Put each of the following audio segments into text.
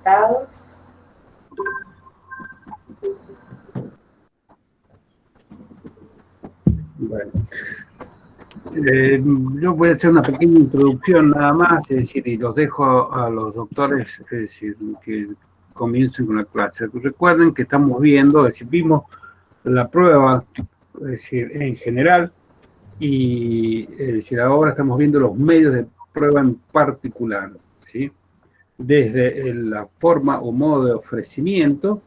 conectados. Bueno, yo voy a hacer una pequeña introducción nada más, es decir, y los dejo a los doctores, es decir, que comiencen con la clase. Recuerden que estamos viendo, es decir, vimos la prueba, es decir, en general, y es decir, ahora estamos viendo los medios de prueba en particular, ¿sí? Desde la forma o modo de ofrecimiento,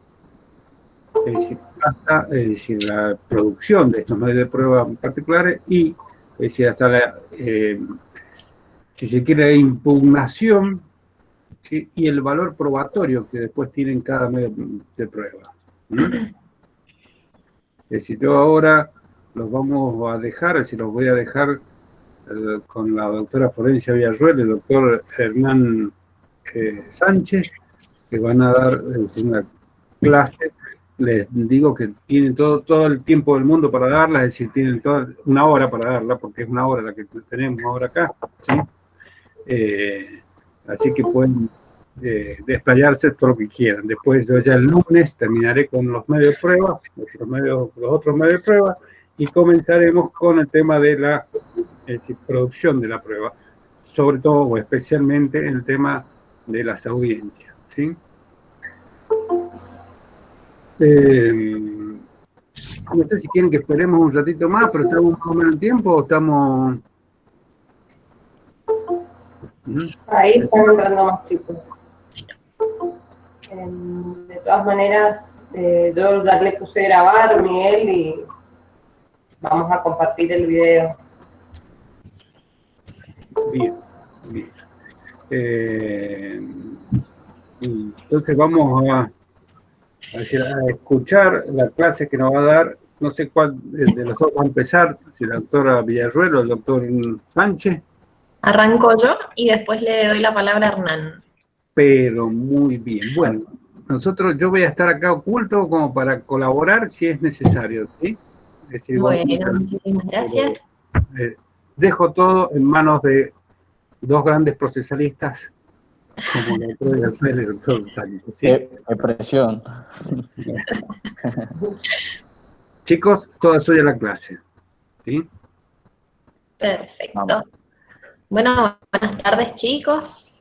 es decir, hasta es decir, la producción de estos medios de prueba particulares y es decir, hasta la, si se quiere, la impugnación, ¿sí? Y el valor probatorio que después tienen cada medio de prueba. ¿Mm? Es decir, yo ahora los vamos a dejar, es decir, los voy a dejar con la doctora Florencia Villarruel, el doctor Hernán Sánchez, que van a dar una clase. Les digo que tienen todo el tiempo del mundo para darla, es decir, tienen toda una hora para darla, porque es una hora la que tenemos ahora acá, ¿sí? Así que pueden desplayarse todo lo que quieran. Después yo ya el lunes terminaré con los medios de prueba, los otros medios de prueba, y comenzaremos con el tema de la producción de la prueba, sobre todo o especialmente en el tema de las audiencias, ¿sí? No sé si quieren que esperemos un ratito más, pero estamos más o menos en tiempo o estamos... Ahí están entrando más chicos. De todas maneras, yo ya le puse grabar, Miguel, y vamos a compartir el video. Bien, bien. Entonces vamos a escuchar la clase que nos va a dar, no sé cuál de los dos va a empezar, si la doctora Villarruel o el doctor Sánchez. Arranco yo y después le doy la palabra a Hernán. Pero muy bien. Bueno, yo voy a estar acá oculto como para colaborar si es necesario, ¿sí? Es decir, bueno, muchísimas gracias. Dejo todo en manos de dos grandes procesalistas como la doctora Villarruel y el doctor Sánchez, ¿sí? Qué presión. Chicos, toda suya la clase, ¿sí? Perfecto. Vamos. Bueno, buenas tardes, chicos.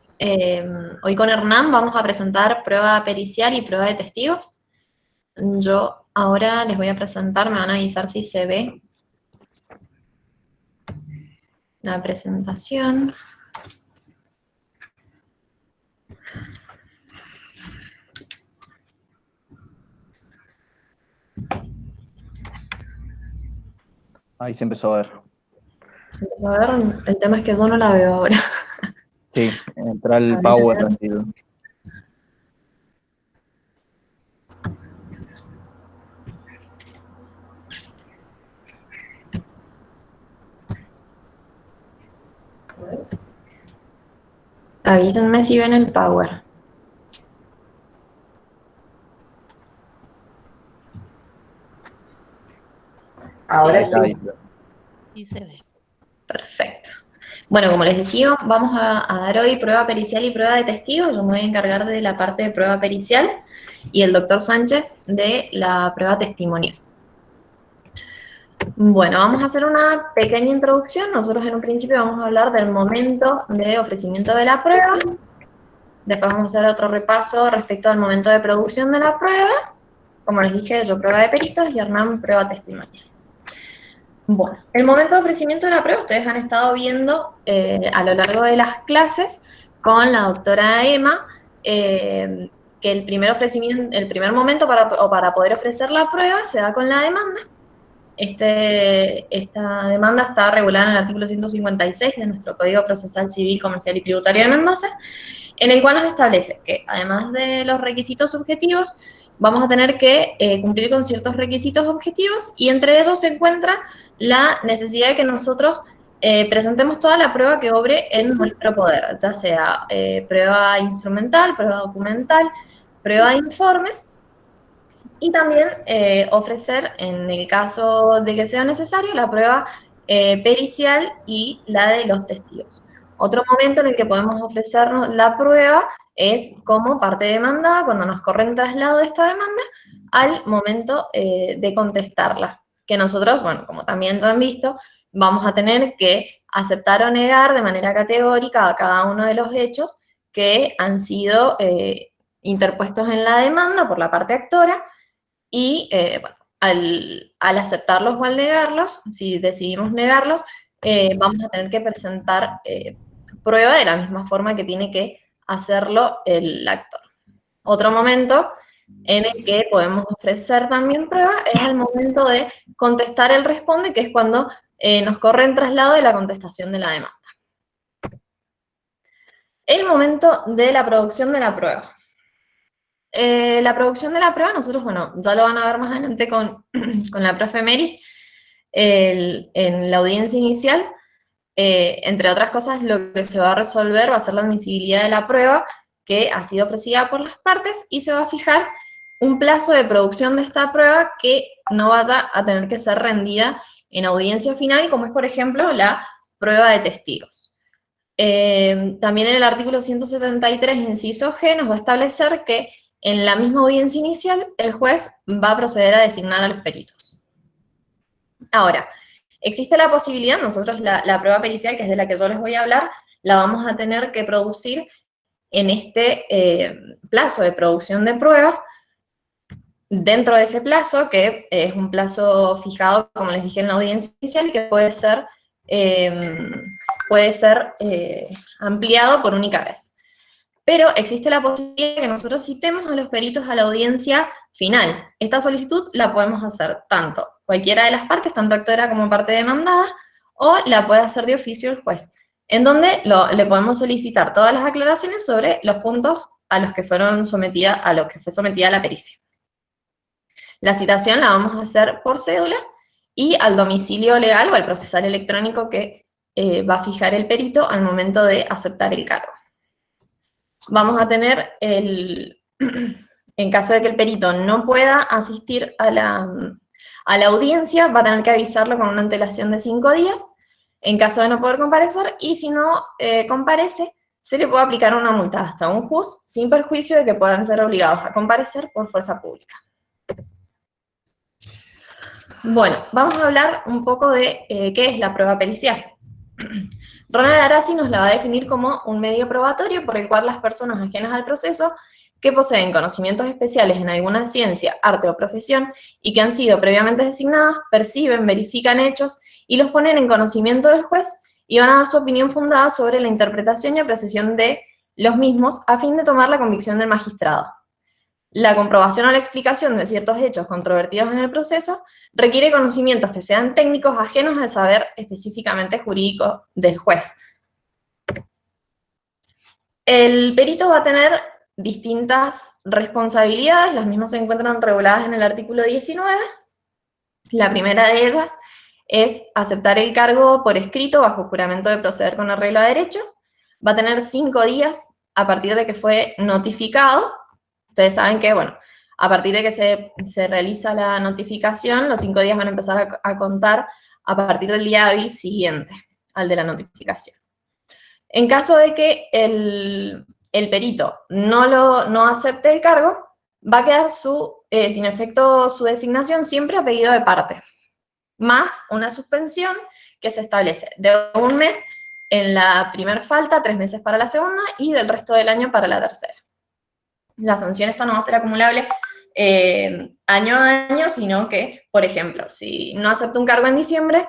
Hoy con Hernán vamos a presentar prueba pericial y prueba de testigos. Yo ahora les voy a presentar, me van a avisar si se ve la presentación. Ahí se empezó a ver. Se empezó a ver, el tema es que yo no la veo ahora. Sí, entra el power rendido. Avísenme si ven el power. Ahora Sí, Sí se ve. Perfecto. Bueno, como les decía, vamos a dar hoy prueba pericial y prueba de testigos. Yo me voy a encargar de la parte de prueba pericial y el doctor Sánchez de la prueba testimonial. Bueno, vamos a hacer una pequeña introducción. Nosotros en un principio vamos a hablar del momento de ofrecimiento de la prueba. Después vamos a hacer otro repaso respecto al momento de producción de la prueba. Como les dije, yo prueba de peritos y Hernán prueba testimonial. Bueno, el momento de ofrecimiento de la prueba ustedes han estado viendo a lo largo de las clases con la doctora Emma, que el primer momento para poder ofrecer la prueba se da con la demanda. Esta demanda está regulada en el artículo 156 de nuestro Código Procesal Civil, Comercial y Tributario de Mendoza, en el cual nos establece que además de los requisitos subjetivos, vamos a tener que cumplir con ciertos requisitos objetivos y entre ellos se encuentra la necesidad de que nosotros presentemos toda la prueba que obre en nuestro poder, ya sea prueba instrumental, prueba documental, prueba de informes, y también ofrecer, en el caso de que sea necesario, la prueba pericial y la de los testigos. Otro momento en el que podemos ofrecernos la prueba es como parte demandada, cuando nos corre traslado de esta demanda, al momento de contestarla. Que nosotros, bueno, como también ya han visto, vamos a tener que aceptar o negar de manera categórica a cada uno de los hechos que han sido interpuestos en la demanda por la parte actora, y bueno, al aceptarlos o al negarlos, si decidimos negarlos, vamos a tener que presentar prueba de la misma forma que tiene que hacerlo el actor. Otro momento en el que podemos ofrecer también prueba es el momento de contestar el responde, que es cuando nos corre en traslado de la contestación de la demanda. El momento de la producción de la prueba. La producción de la prueba, nosotros, bueno, ya lo van a ver más adelante con la profe Mary, en la audiencia inicial. Entre otras cosas, lo que se va a resolver va a ser la admisibilidad de la prueba que ha sido ofrecida por las partes, y se va a fijar un plazo de producción de esta prueba que no vaya a tener que ser rendida en audiencia final, como es, por ejemplo, la prueba de testigos. También en el artículo 173, inciso G, nos va a establecer que en la misma audiencia inicial el juez va a proceder a designar a los peritos. Ahora, existe la posibilidad, nosotros la prueba pericial, que es de la que yo les voy a hablar, la vamos a tener que producir en este plazo de producción de pruebas. Dentro de ese plazo, que es un plazo fijado, como les dije, en la audiencia inicial, que puede ser ampliado por única vez. Pero existe la posibilidad de que nosotros citemos a los peritos a la audiencia final. Esta solicitud la podemos hacer tanto cualquiera de las partes, tanto actora como parte demandada, o la puede hacer de oficio el juez, en donde le podemos solicitar todas las aclaraciones sobre los puntos a los que fue sometida la pericia. La citación la vamos a hacer por cédula y al domicilio legal o al procesal electrónico que va a fijar el perito al momento de aceptar el cargo. Vamos a tener, en caso de que el perito no pueda asistir a la audiencia, va a tener que avisarlo con una antelación de 5 días, en caso de no poder comparecer, y si no comparece, se le puede aplicar una multa hasta un juz, sin perjuicio de que puedan ser obligados a comparecer por fuerza pública. Bueno, vamos a hablar un poco de qué es la prueba pericial. Ronald Arasi nos la va a definir como un medio probatorio por el cual las personas ajenas al proceso, que poseen conocimientos especiales en alguna ciencia, arte o profesión, y que han sido previamente designadas, perciben, verifican hechos y los ponen en conocimiento del juez, y van a dar su opinión fundada sobre la interpretación y apreciación de los mismos a fin de tomar la convicción del magistrado. La comprobación o la explicación de ciertos hechos controvertidos en el proceso requiere conocimientos que sean técnicos ajenos al saber específicamente jurídico del juez. El perito va a tener distintas responsabilidades, las mismas se encuentran reguladas en el artículo 19. La primera de ellas es aceptar el cargo por escrito bajo juramento de proceder con arreglo a derecho. Va a tener 5 días a partir de que fue notificado. Ustedes saben que, bueno, a partir de que se realiza la notificación, los 5 días van a empezar a contar a partir del día hábil siguiente al de la notificación. En caso de que el perito no acepte el cargo, va a quedar sin efecto su designación siempre a pedido de parte, más una suspensión que se establece de 1 mes en la primera falta, 3 meses para la segunda y del resto del año para la tercera. La sanción esta no va a ser acumulable año a año, sino que, por ejemplo, si no acepta un cargo en diciembre,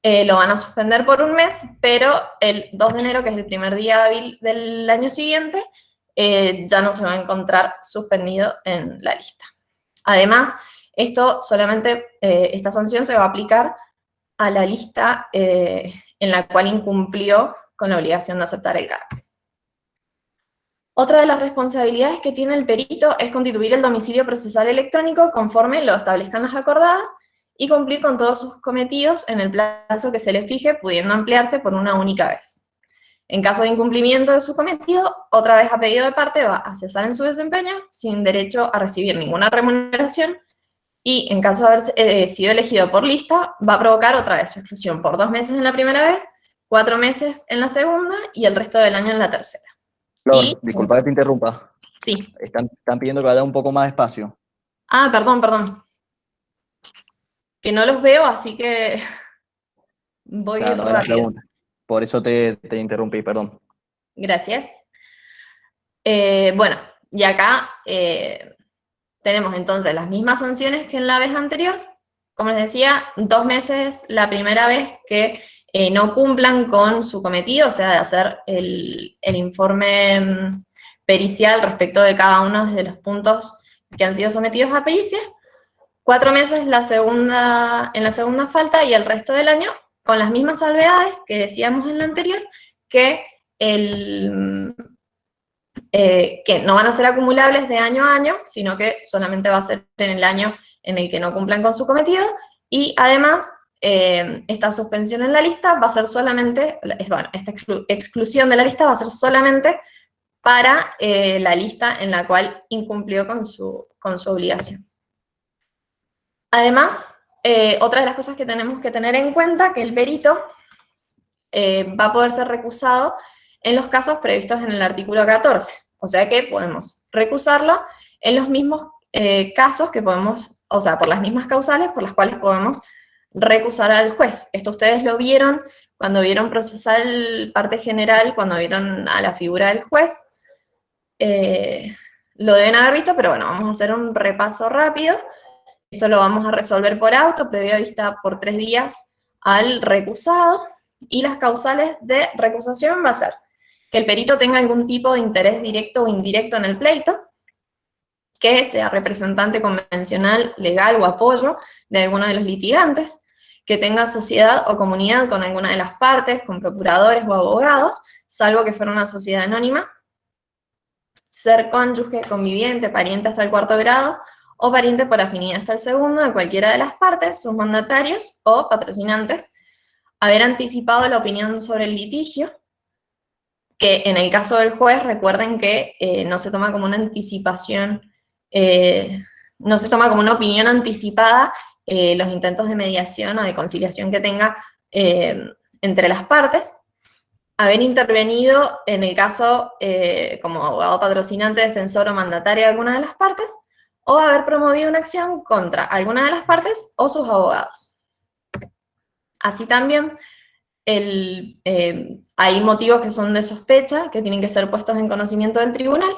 lo van a suspender por 1 mes, pero el 2 de enero, que es el primer día hábil del año siguiente, ya no se va a encontrar suspendido en la lista. Además, esta sanción se va a aplicar a la lista en la cual incumplió con la obligación de aceptar el cargo. Otra de las responsabilidades que tiene el perito es constituir el domicilio procesal electrónico conforme lo establezcan las acordadas y cumplir con todos sus cometidos en el plazo que se le fije, pudiendo ampliarse por una única vez. En caso de incumplimiento de su cometido, otra vez a pedido de parte va a cesar en su desempeño sin derecho a recibir ninguna remuneración, y en caso de haber sido elegido por lista, va a provocar otra vez su exclusión por 2 meses en la primera vez, 4 meses en la segunda y el resto del año en la tercera. Flor, Y- disculpa que te interrumpa. Sí. Están pidiendo que vaya un poco más despacio. Ah, perdón. Que no los veo, así que voy Claro, no de las rápido. preguntas. Por eso te interrumpí, perdón. Gracias. Bueno, y acá tenemos entonces las mismas sanciones que en la vez anterior. Como les decía, 2 meses la primera vez que no cumplan con su cometido, o sea, de hacer el informe pericial respecto de cada uno de los puntos que han sido sometidos a pericia. 4 meses en la segunda falta y el resto del año con las mismas salvedades que decíamos en la anterior, que que no van a ser acumulables de año a año, sino que solamente va a ser en el año en el que no cumplan con su cometido, y además esta suspensión en la lista va a ser solamente, bueno, esta exclusión de la lista va a ser solamente para la lista en la cual incumplió con su obligación. Además, otra de las cosas que tenemos que tener en cuenta, que el perito va a poder ser recusado en los casos previstos en el artículo 14. O sea que podemos recusarlo en los mismos casos que podemos, o sea, por las mismas causales por las cuales podemos recusar al juez. Esto ustedes lo vieron cuando vieron procesal parte general, cuando vieron a la figura del juez. Lo deben haber visto, pero bueno, vamos a hacer un repaso rápido. Esto lo vamos a resolver por auto, previa vista por 3 días al recusado. Y las causales de recusación va a ser que el perito tenga algún tipo de interés directo o indirecto en el pleito, que sea representante convencional, legal o apoyo de alguno de los litigantes, que tenga sociedad o comunidad con alguna de las partes, con procuradores o abogados, salvo que fuera una sociedad anónima, ser cónyuge, conviviente, pariente hasta el 4º grado, o pariente por afinidad hasta el 2º de cualquiera de las partes, sus mandatarios o patrocinantes, haber anticipado la opinión sobre el litigio, que en el caso del juez, recuerden que no se toma como una anticipación, no se toma como una opinión anticipada los intentos de mediación o de conciliación que tenga entre las partes, haber intervenido en el caso como abogado patrocinante, defensor o mandatario de alguna de las partes, o haber promovido una acción contra alguna de las partes o sus abogados. Así también, hay motivos que son de sospecha, que tienen que ser puestos en conocimiento del tribunal,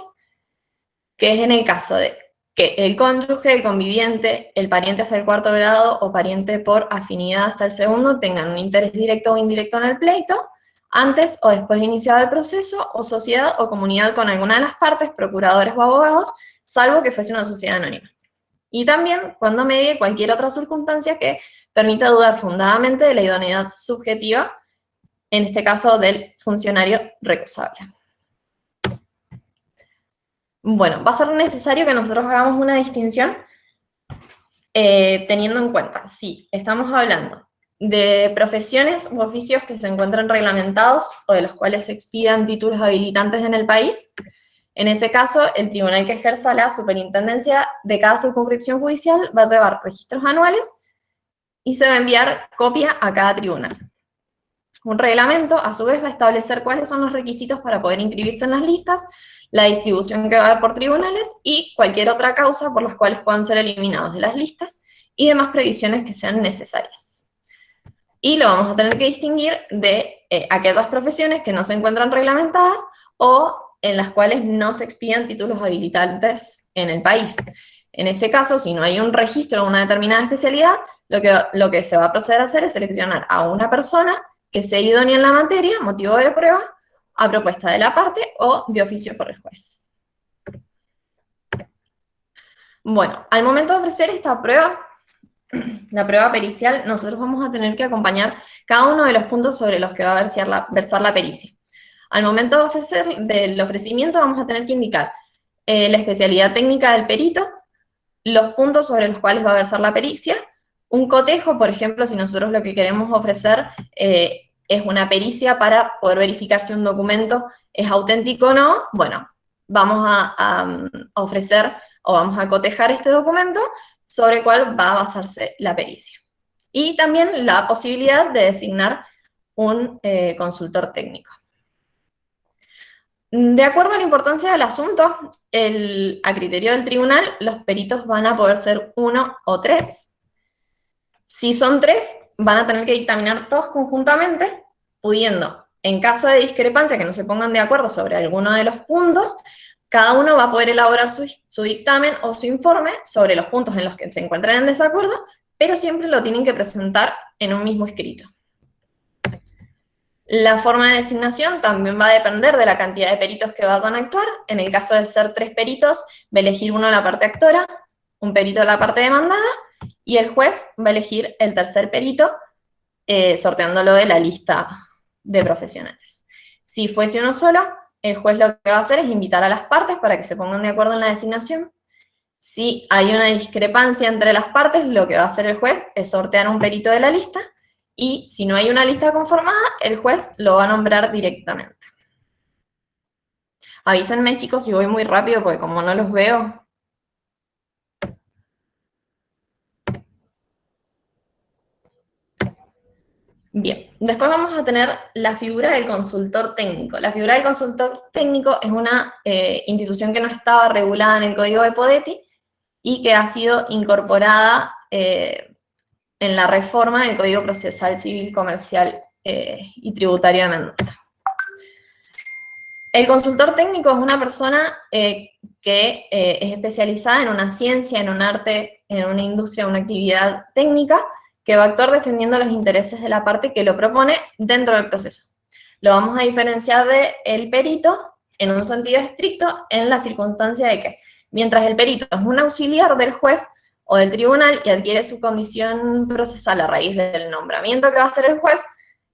que es en el caso de que el cónyuge, el conviviente, el pariente hasta el 4º grado o pariente por afinidad hasta el 2º tengan un interés directo o indirecto en el pleito, antes o después de iniciado el proceso, o sociedad o comunidad con alguna de las partes, procuradores o abogados, salvo que fuese una sociedad anónima. Y también cuando medie cualquier otra circunstancia que permita dudar fundadamente de la idoneidad subjetiva, en este caso del funcionario recusable. Bueno, va a ser necesario que nosotros hagamos una distinción teniendo en cuenta si estamos hablando de profesiones u oficios que se encuentran reglamentados o de los cuales se expidan títulos habilitantes en el país. En ese caso, el tribunal que ejerza la superintendencia de cada circunscripción judicial va a llevar registros anuales y se va a enviar copia a cada tribunal. Un reglamento, a su vez, va a establecer cuáles son los requisitos para poder inscribirse en las listas, la distribución que va a haber por tribunales y cualquier otra causa por las cuales puedan ser eliminados de las listas y demás previsiones que sean necesarias. Y lo vamos a tener que distinguir de aquellas profesiones que no se encuentran reglamentadas o en las cuales no se expidan títulos habilitantes en el país. En ese caso, si no hay un registro de una determinada especialidad, lo que se va a proceder a hacer es seleccionar a una persona que sea idónea en la materia, motivo de prueba, a propuesta de la parte o de oficio por el juez. Bueno, al momento de ofrecer esta prueba, la prueba pericial, nosotros vamos a tener que acompañar cada uno de los puntos sobre los que va a versar la pericia. Al momento del ofrecimiento vamos a tener que indicar la especialidad técnica del perito, los puntos sobre los cuales va a versar la pericia, un cotejo, por ejemplo, si nosotros lo que queremos ofrecer es una pericia para poder verificar si un documento es auténtico o no, bueno, vamos a ofrecer o vamos a cotejar este documento sobre el cual va a basarse la pericia. Y también la posibilidad de designar un consultor técnico. De acuerdo a la importancia del asunto, a criterio del tribunal, los peritos van a poder ser 1 o 3. Si son 3, van a tener que dictaminar todos conjuntamente, pudiendo, en caso de discrepancia, que no se pongan de acuerdo sobre alguno de los puntos, cada uno va a poder elaborar su dictamen o su informe sobre los puntos en los que se encuentran en desacuerdo, pero siempre lo tienen que presentar en un mismo escrito. La forma de designación también va a depender de la cantidad de peritos que vayan a actuar. En el caso de ser 3 peritos, va a elegir uno de la parte actora, un perito de la parte demandada, y el juez va a elegir el tercer perito, sorteándolo de la lista de profesionales. Si fuese uno solo, el juez lo que va a hacer es invitar a las partes para que se pongan de acuerdo en la designación. Si hay una discrepancia entre las partes, lo que va a hacer el juez es sortear un perito de la lista, y si no hay una lista conformada, el juez lo va a nombrar directamente. Avísenme, chicos, si voy muy rápido, porque como no los veo. Bien, después vamos a tener la figura del consultor técnico. La figura del consultor técnico es una institución que no estaba regulada en el Código de Podetti y que ha sido incorporada en la reforma del Código Procesal Civil, Comercial y Tributario de Mendoza. El consultor técnico es una persona que es especializada en una ciencia, en un arte, en una industria, una actividad técnica, que va a actuar defendiendo los intereses de la parte que lo propone dentro del proceso. Lo vamos a diferenciar del perito en un sentido estricto en la circunstancia de que, mientras el perito es un auxiliar del juez o del tribunal y adquiere su condición procesal a raíz del nombramiento que va a hacer el juez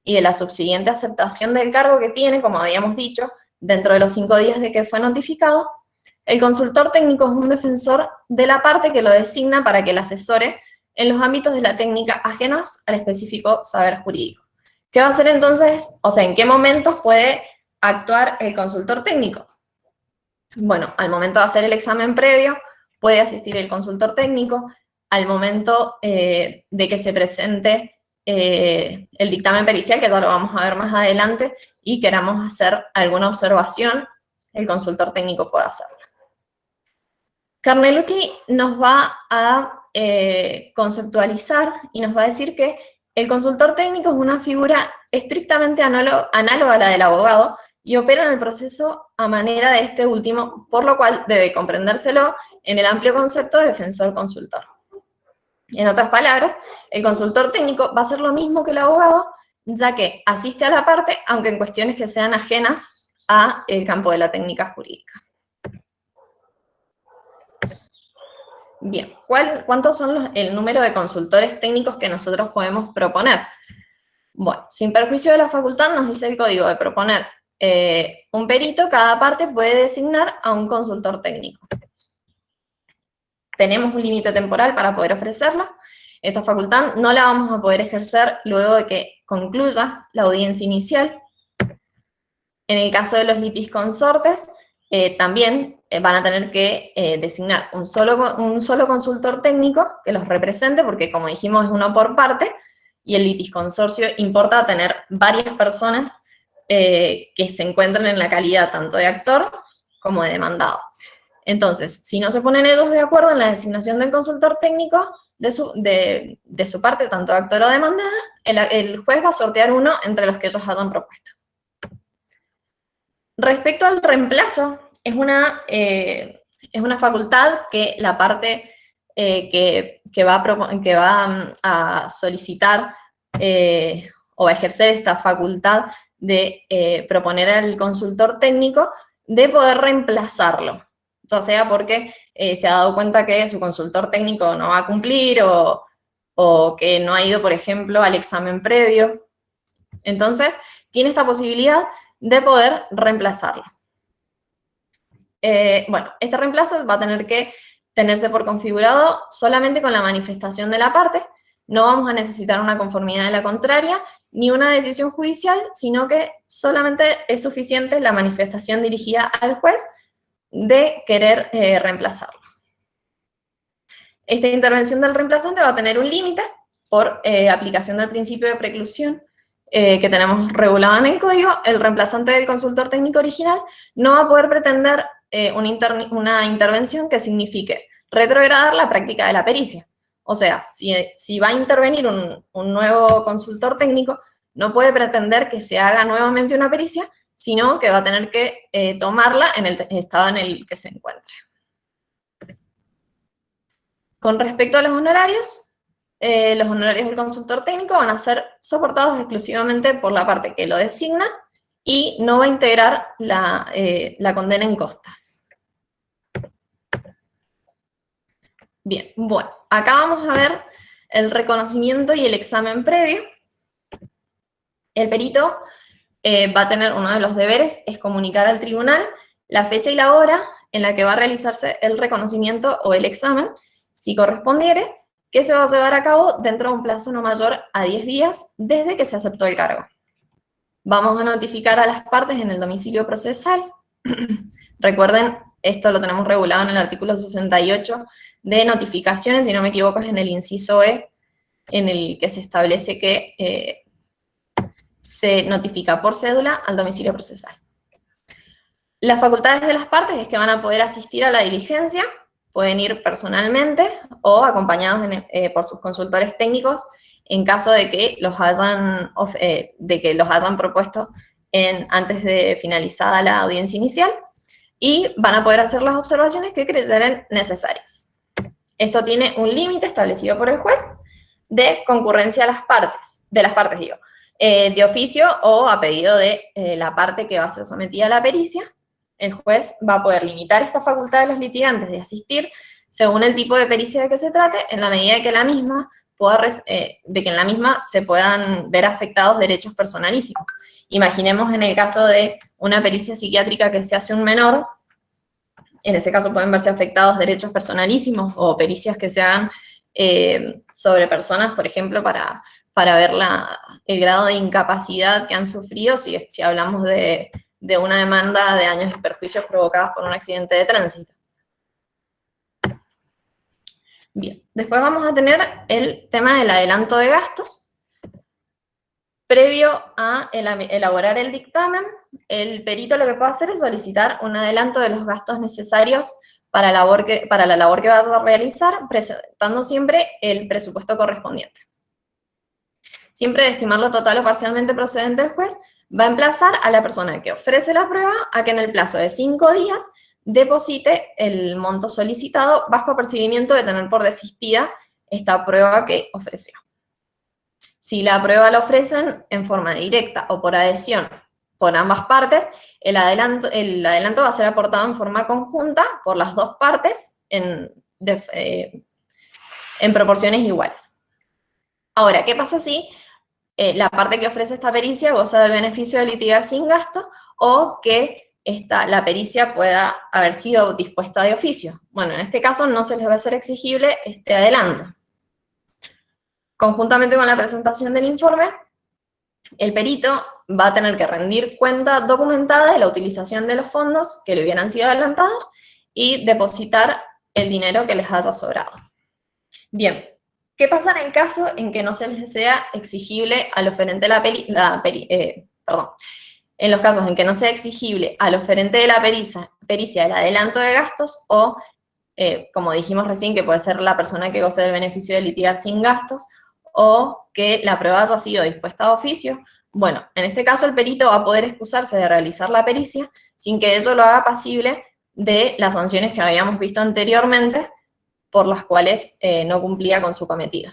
y de la subsiguiente aceptación del cargo que tiene, como habíamos dicho, dentro de los 5 días de que fue notificado, el consultor técnico es un defensor de la parte que lo designa para que le asesore en los ámbitos de la técnica ajenos al específico saber jurídico. ¿Qué va a hacer entonces? O sea, ¿en qué momentos puede actuar el consultor técnico? Bueno, al momento de hacer el examen previo, puede asistir el consultor técnico. Al momento de que se presente el dictamen pericial, que ya lo vamos a ver más adelante, y queramos hacer alguna observación, el consultor técnico puede hacerlo. Carneluti nos va a conceptualizar y nos va a decir que el consultor técnico es una figura estrictamente análoga a la del abogado y opera en el proceso a manera de este último, por lo cual debe comprendérselo en el amplio concepto de defensor-consultor. En otras palabras, el consultor técnico va a hacer lo mismo que el abogado, ya que asiste a la parte, aunque en cuestiones que sean ajenas al campo de la técnica jurídica. Bien, ¿cuántos son el número de consultores técnicos que nosotros podemos proponer? Bueno, sin perjuicio de la facultad, nos dice el código de proponer un perito, cada parte puede designar a un consultor técnico. Tenemos un límite temporal para poder ofrecerlo. Esta facultad no la vamos a poder ejercer luego de que concluya la audiencia inicial. En el caso de los litisconsortes, también van a tener que designar un solo consultor técnico que los represente, porque como dijimos es uno por parte, y el litisconsorcio importa tener varias personas que se encuentren en la calidad tanto de actor como de demandado. Entonces, si no se ponen ellos de acuerdo en la designación del consultor técnico de su parte, tanto de actor o demandada, el juez va a sortear uno entre los que ellos hayan propuesto. Respecto al reemplazo, es una facultad que la parte que va a solicitar o a ejercer esta facultad de proponer al consultor técnico de poder reemplazarlo, ya sea porque se ha dado cuenta que su consultor técnico no va a cumplir o que no ha ido, por ejemplo, al examen previo. Entonces, tiene esta posibilidad de poder reemplazarlo. Bueno, este reemplazo va a tener que tenerse por configurado solamente con la manifestación de la parte. No vamos a necesitar una conformidad de la contraria, ni una decisión judicial, sino que solamente es suficiente la manifestación dirigida al juez de querer reemplazarlo. Esta intervención del reemplazante va a tener un límite por aplicación del principio de preclusión que tenemos regulado en el código, el reemplazante del consultor técnico original no va a poder pretender una intervención que signifique retrogradar la práctica de la pericia. O sea, si va a intervenir un nuevo consultor técnico, no puede pretender que se haga nuevamente una pericia, sino que va a tener que tomarla en el estado en el que se encuentre. Con respecto a los honorarios del consultor técnico van a ser soportados exclusivamente por la parte que lo designa y no va a integrar la condena en costas. Bien, bueno, acá vamos a ver el reconocimiento y el examen previo. El perito va a tener uno de los deberes, es comunicar al tribunal la fecha y la hora en la que va a realizarse el reconocimiento o el examen, si correspondiere, que se va a llevar a cabo dentro de un plazo no mayor a 10 días desde que se aceptó el cargo. Vamos a notificar a las partes en el domicilio procesal. Recuerden, esto lo tenemos regulado en el artículo 68 de notificaciones, si no me equivoco es en el inciso E, en el que se establece que se notifica por cédula al domicilio procesal. Las facultades de las partes es que van a poder asistir a la diligencia, pueden ir personalmente o acompañados por sus consultores técnicos en caso de que los hayan propuesto antes de finalizada la audiencia inicial, y van a poder hacer las observaciones que creyeren necesarias. Esto tiene un límite establecido por el juez de concurrencia de las partes, de oficio o a pedido de la parte que va a ser sometida a la pericia. El juez va a poder limitar esta facultad de los litigantes de asistir según el tipo de pericia de que se trate, en la medida de que en la misma se puedan ver afectados derechos personalísimos. Imaginemos en el caso de una pericia psiquiátrica que se hace un menor, en ese caso pueden verse afectados derechos personalísimos o pericias que se hagan sobre personas, por ejemplo, para ver el grado de incapacidad que han sufrido, si hablamos de una demanda de daños y perjuicios provocados por un accidente de tránsito. Bien, después vamos a tener el tema del adelanto de gastos. Previo a elaborar el dictamen, el perito lo que puede hacer es solicitar un adelanto de los gastos necesarios para la labor que vaya a realizar, presentando siempre el presupuesto correspondiente. Siempre de estimarlo total o parcialmente procedente, el juez va a emplazar a la persona que ofrece la prueba a que en el plazo de 5 días deposite el monto solicitado bajo apercibimiento de tener por desistida esta prueba que ofreció. Si la prueba la ofrecen en forma directa o por adhesión por ambas partes, el adelanto va a ser aportado en forma conjunta por las dos partes en proporciones iguales. Ahora, ¿qué pasa si la parte que ofrece esta pericia goza del beneficio de litigar sin gasto o que la pericia pueda haber sido dispuesta de oficio? Bueno, en este caso no se les va a ser exigible este adelanto. Conjuntamente con la presentación del informe, el perito va a tener que rendir cuenta documentada de la utilización de los fondos que le hubieran sido adelantados y depositar el dinero que les haya sobrado. Bien, ¿qué pasa en el caso en que no se les sea exigible al oferente en los casos en que no sea exigible al oferente de la pericia el adelanto de gastos o, como dijimos recién, que puede ser la persona que goce del beneficio de litigar sin gastos, o que la prueba haya sido dispuesta a oficio? Bueno, en este caso el perito va a poder excusarse de realizar la pericia sin que ello lo haga pasible de las sanciones que habíamos visto anteriormente por las cuales no cumplía con su cometido.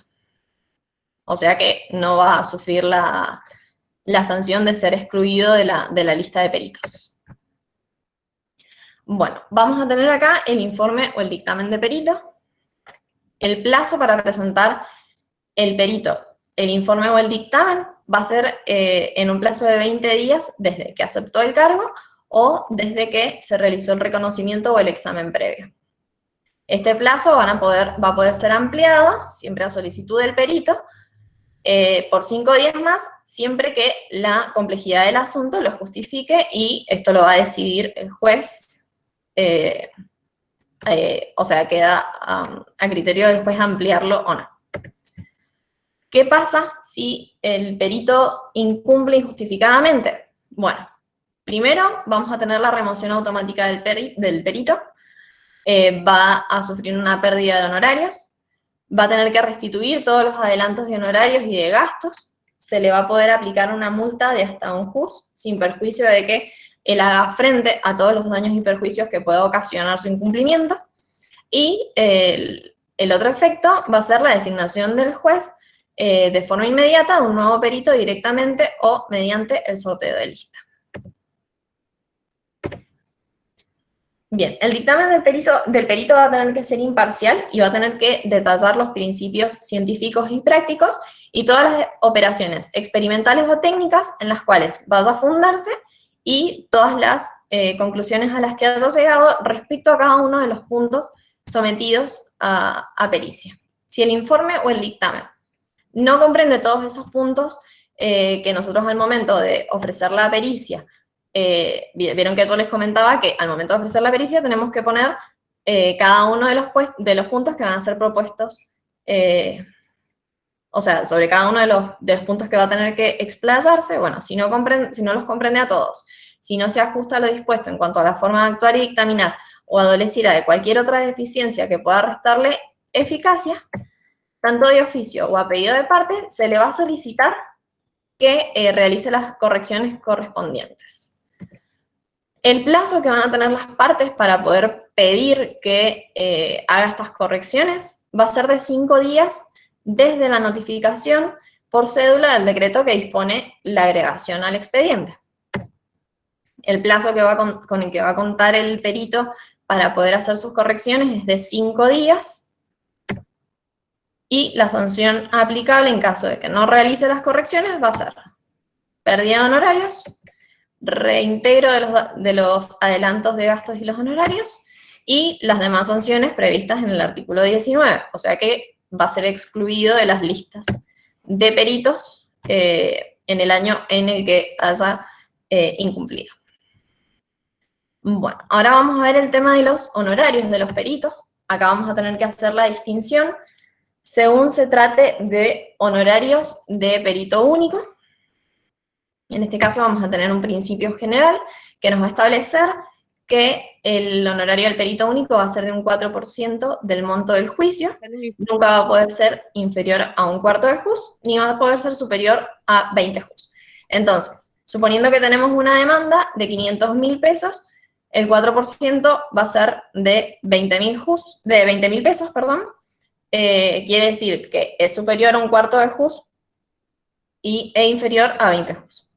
O sea que no va a sufrir la sanción de ser excluido de la lista de peritos. Bueno, vamos a tener acá el informe o el dictamen de perito. El plazo para presentar el perito el informe o el dictamen va a ser en un plazo de 20 días desde que aceptó el cargo o desde que se realizó el reconocimiento o el examen previo. Este plazo va a poder ser ampliado, siempre a solicitud del perito, por 5 días más, siempre que la complejidad del asunto lo justifique, y esto lo va a decidir el juez, o sea, queda a criterio del juez ampliarlo o no. ¿Qué pasa si el perito incumple injustificadamente? Bueno, primero vamos a tener la remoción automática del perito, va a sufrir una pérdida de honorarios, va a tener que restituir todos los adelantos de honorarios y de gastos, se le va a poder aplicar una multa de hasta un juz, sin perjuicio de que él haga frente a todos los daños y perjuicios que pueda ocasionar su incumplimiento. Y el otro efecto va a ser la designación del juez de forma inmediata de un nuevo perito directamente o mediante el sorteo de lista. Bien, el dictamen del perito va a tener que ser imparcial y va a tener que detallar los principios científicos y prácticos y todas las operaciones experimentales o técnicas en las cuales vaya a fundarse y todas las conclusiones a las que haya llegado respecto a cada uno de los puntos sometidos a pericia. Si el informe o el dictamen no comprende todos esos puntos que nosotros al momento de ofrecer la pericia, vieron que yo les comentaba que al momento de ofrecer la pericia tenemos que poner cada uno de los puntos que van a ser propuestos, o sea, sobre cada uno de los puntos que va a tener que explayarse. Bueno, si no los comprende a todos, si no se ajusta a lo dispuesto en cuanto a la forma de actuar y dictaminar, o adoleciera de cualquier otra deficiencia que pueda restarle eficacia, tanto de oficio o a pedido de parte, se le va a solicitar que realice las correcciones correspondientes. El plazo que van a tener las partes para poder pedir que haga estas correcciones va a ser de 5 días desde la notificación por cédula del decreto que dispone la agregación al expediente. El plazo con el que va a contar el perito para poder hacer sus correcciones es de 5 días, y la sanción aplicable en caso de que no realice las correcciones va a ser pérdida de honorarios, reintegro de los adelantos de gastos y los honorarios, y las demás sanciones previstas en el artículo 19, o sea que va a ser excluido de las listas de peritos en el año en el que haya incumplido. Bueno, ahora vamos a ver el tema de los honorarios de los peritos. Acá vamos a tener que hacer la distinción según se trate de honorarios de perito único. En este caso vamos a tener un principio general que nos va a establecer que el honorario del perito único va a ser de un 4% del monto del juicio, nunca va a poder ser inferior a un cuarto de juz, ni va a poder ser superior a 20 juz. Entonces, suponiendo que tenemos una demanda de 500.000 pesos, el 4% va a ser de 20.000 pesos, perdón. Quiere decir que es superior a un cuarto de juz e inferior a 20 juz.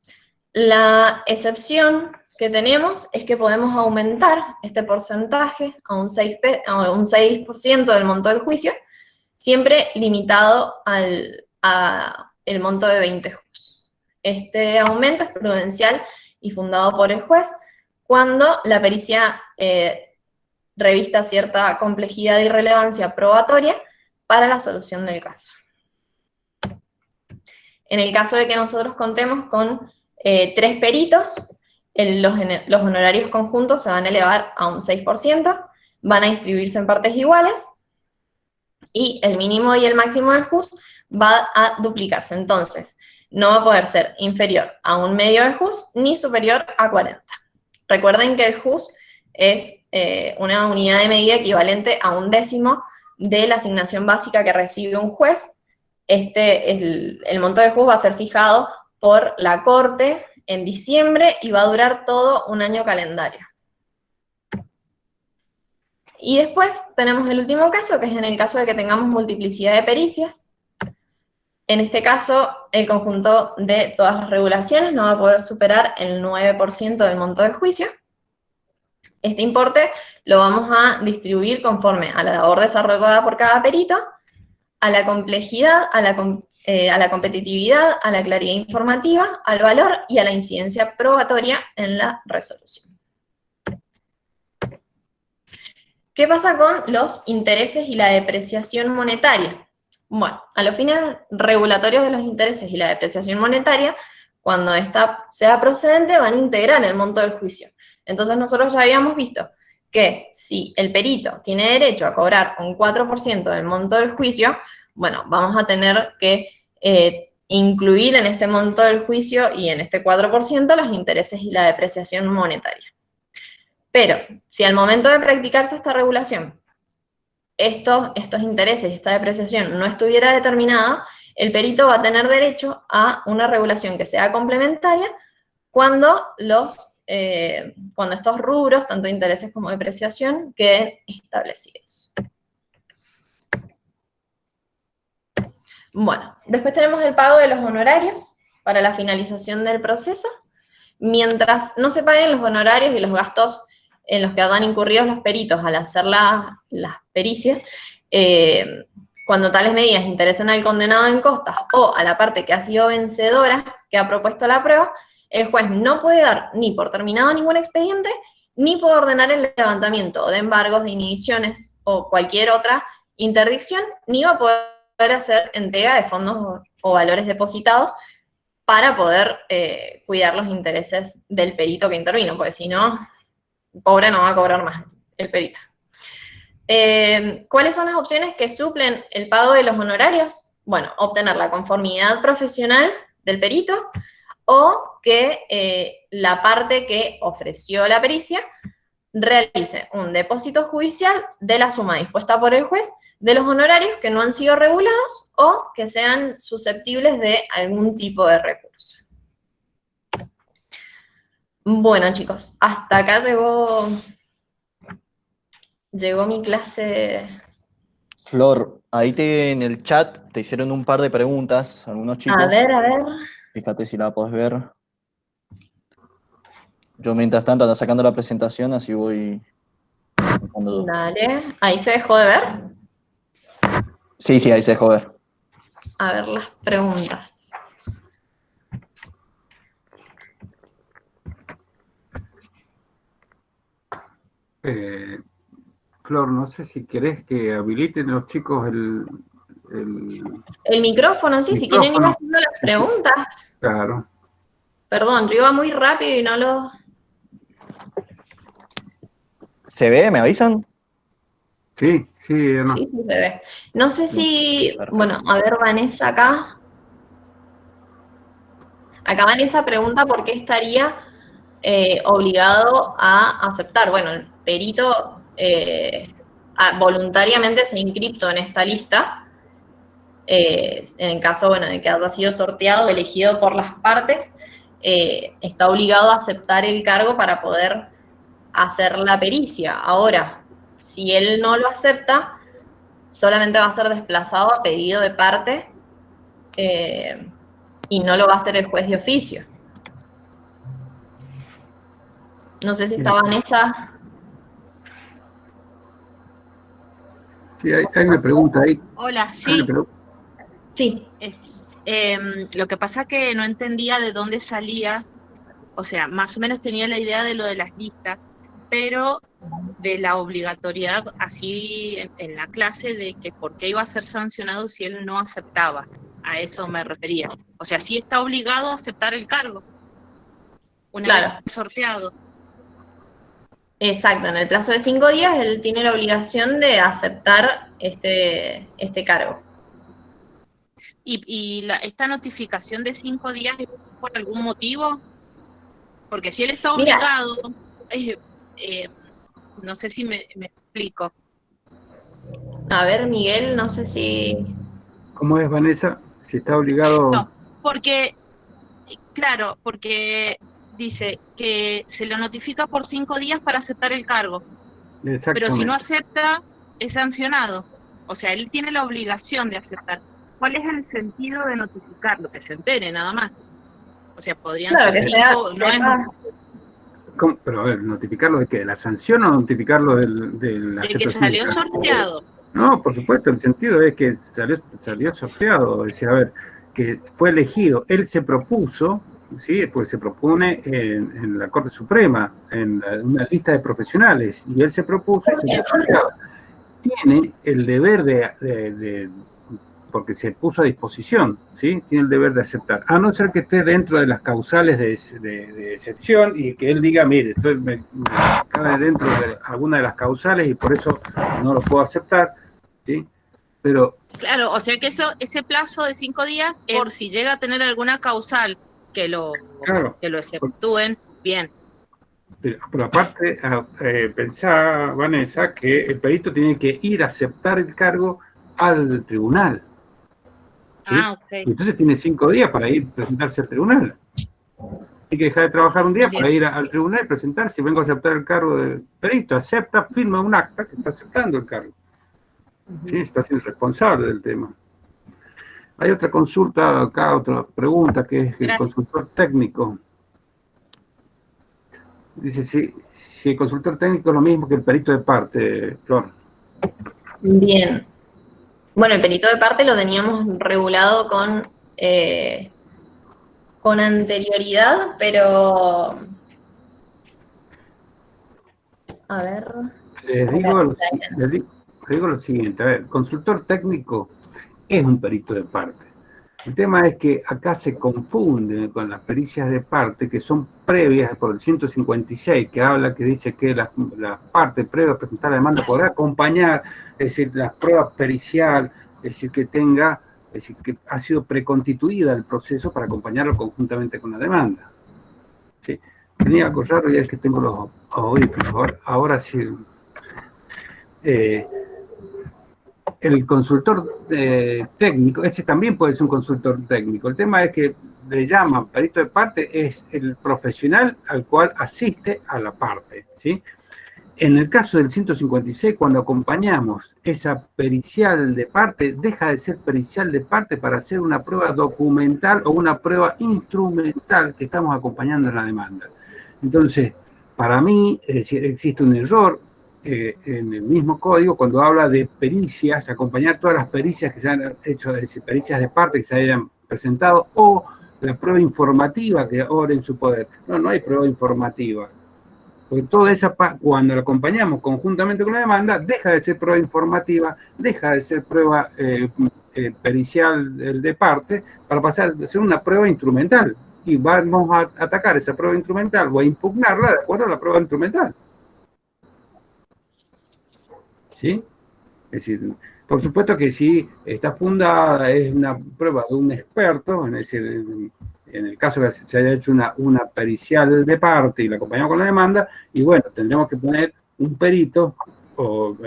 La excepción que tenemos es que podemos aumentar este porcentaje a un 6% del monto del juicio, siempre limitado al monto de 20 juz. Este aumento es prudencial y fundado por el juez cuando la pericia revista cierta complejidad y relevancia probatoria para la solución del caso. En el caso de que nosotros contemos con 3 peritos, los honorarios conjuntos se van a elevar a un 6%, van a distribuirse en partes iguales, y el mínimo y el máximo del juz va a duplicarse. Entonces, no va a poder ser inferior a un medio de juz, ni superior a 40. Recuerden que el juz es una unidad de medida equivalente a un décimo de la asignación básica que recibe un juez. El monto del juz va a ser fijado por la Corte en diciembre y va a durar todo un año calendario. Y después tenemos el último caso, que es en el caso de que tengamos multiplicidad de pericias. En este caso, el conjunto de todas las regulaciones no va a poder superar el 9% del monto del juicio. Este importe lo vamos a distribuir conforme a la labor desarrollada por cada perito, a la complejidad, a la competitividad, a la claridad informativa, al valor y a la incidencia probatoria en la resolución. ¿Qué pasa con los intereses y la depreciación monetaria? Bueno, a los fines regulatorios de los intereses y la depreciación monetaria, cuando ésta sea procedente, van a integrar el monto del juicio. Entonces nosotros ya habíamos visto que si el perito tiene derecho a cobrar un 4% del monto del juicio, bueno, vamos a tener que incluir en este monto del juicio y en este 4% los intereses y la depreciación monetaria. Pero, si al momento de practicarse esta regulación, estos intereses y esta depreciación no estuviera determinada, el perito va a tener derecho a una regulación que sea complementaria cuando estos rubros, tanto intereses como depreciación, queden establecidos. Bueno, después tenemos el pago de los honorarios para la finalización del proceso. Mientras no se paguen los honorarios y los gastos en los que hayan incurrido los peritos al hacer las pericias, cuando tales medidas interesen al condenado en costas o a la parte que ha sido vencedora, que ha propuesto la prueba, el juez no puede dar ni por terminado ningún expediente, ni puede ordenar el levantamiento de embargos, de inhibiciones o cualquier otra interdicción, ni va a poder hacer entrega de fondos o valores depositados para poder cuidar los intereses del perito que intervino, porque si no, el pobre no va a cobrar más el perito. ¿Cuáles son las opciones que suplen el pago de los honorarios? Bueno, obtener la conformidad profesional del perito o que la parte que ofreció la pericia realice un depósito judicial de la suma dispuesta por el juez de los honorarios que no han sido regulados o que sean susceptibles de algún tipo de recurso. Bueno, chicos, hasta acá llegó mi clase. Flor, ahí en el chat te hicieron un par de preguntas, algunos chicos. A ver. Fíjate si la podés ver. Yo mientras tanto ando sacando la presentación, así voy. Dale, ¿ahí se dejó de ver? Sí, ahí se dejó ver. A ver las preguntas. Flor, no sé si querés que habiliten los chicos el micrófono, sí, si quieren ir haciendo las preguntas. Claro. Perdón, yo iba muy rápido y no lo... ¿Se ve? ¿Me avisan? Sí, no. Sí, se ve. No sé si... Bueno, a ver, Vanessa acá. Acá Vanessa pregunta por qué estaría obligado a aceptar. Bueno, el perito voluntariamente se inscripto en esta lista, en el caso, bueno, de que haya sido sorteado, elegido por las partes, está obligado a aceptar el cargo para poder hacer la pericia. Ahora, si él no lo acepta, solamente va a ser desplazado a pedido de parte y no lo va a hacer el juez de oficio. No sé si está Vanessa. Sí, hay una pregunta ahí. Hola, sí. Sí. Lo que pasa que no entendía de dónde salía, o sea, más o menos tenía la idea de lo de las listas, pero de la obligatoriedad así en la clase de que por qué iba a ser sancionado si él no aceptaba. A eso me refería. O sea, sí está obligado a aceptar el cargo. Una vez sorteado. Exacto, en el plazo de 5 días él tiene la obligación de aceptar este cargo. ¿Y esta notificación de 5 días es por algún motivo? Porque si él está obligado, no sé si me explico. A ver, Miguel, no sé si... ¿Cómo es, Vanessa? Si está obligado... No, porque, claro, porque dice que se lo notifica por 5 días para aceptar el cargo. Pero si no acepta, es sancionado. O sea, él tiene la obligación de aceptar. ¿Cuál es el sentido de notificarlo? Que se entere, nada más. O sea, podrían ser 5... ¿Cómo? Pero a ver, ¿notificarlo de qué? ¿De la sanción o notificarlo de la aceptación? El que salió sorteado. No, por supuesto, el sentido es que salió sorteado. Es decir, a ver, que fue elegido. Él se propuso, ¿sí? Pues se propone en la Corte Suprema, en una lista de profesionales, y él se propuso y se sorteado. Tiene el deber porque se puso a disposición, ¿sí? Tiene el deber de aceptar, a no ser que esté dentro de las causales de excepción y que él diga, mire, esto me cabe dentro de alguna de las causales y por eso no lo puedo aceptar, ¿sí? pero Claro, o sea que ese plazo de 5 días, por si llega a tener alguna causal que lo claro, exceptúen, bien. pero aparte, pensá, Vanessa, que el perito tiene que ir a aceptar el cargo al tribunal, ¿sí? Ah, ok. Entonces tiene 5 días para ir a presentarse al tribunal. Tiene que dejar de trabajar un día Bien. para ir al tribunal y presentarse. Vengo a aceptar el cargo del perito. Acepta, firma un acta que está aceptando el cargo. ¿Sí? Está siendo responsable del tema. Hay otra consulta acá, otra pregunta, que es el consultor técnico. Dice, si el consultor técnico es lo mismo que el perito de parte, Flor. Bien. Bueno, el perito de parte lo teníamos regulado con anterioridad, pero... A ver... Les digo lo siguiente, a ver, consultor técnico es un perito de parte. El tema es que acá se confunde con las pericias de parte que son previas por el 156, que dice que la parte previa a presentar la demanda podrá acompañar, es decir, las pruebas pericial, es decir, que ha sido preconstituida el proceso para acompañarlo conjuntamente con la demanda. ¿Sí? Tenía algo raro y es que tengo los audífonos, ahora sí. El consultor técnico, ese también puede ser un consultor técnico. El tema es que le llaman perito de parte, es el profesional al cual asiste a la parte, ¿sí? En el caso del 156, cuando acompañamos esa pericial de parte, deja de ser pericial de parte para hacer una prueba documental o una prueba instrumental que estamos acompañando en la demanda. Entonces, para mí, es decir, existe un error en el mismo código cuando habla de pericias, acompañar todas las pericias que se han hecho, es decir, pericias de parte que se hayan presentado, o la prueba informativa que ahora en su poder. No hay prueba informativa. Porque toda esa cuando la acompañamos conjuntamente con la demanda, deja de ser prueba informativa, deja de ser prueba pericial de parte, para pasar a ser una prueba instrumental. Y vamos a atacar esa prueba instrumental o a impugnarla de acuerdo a la prueba instrumental. ¿Sí? Es decir, por supuesto que si está fundada, es una prueba de un experto, es decir, en el caso que se haya hecho una pericial de parte y la acompañamos con la demanda, y bueno, tendremos que poner un perito o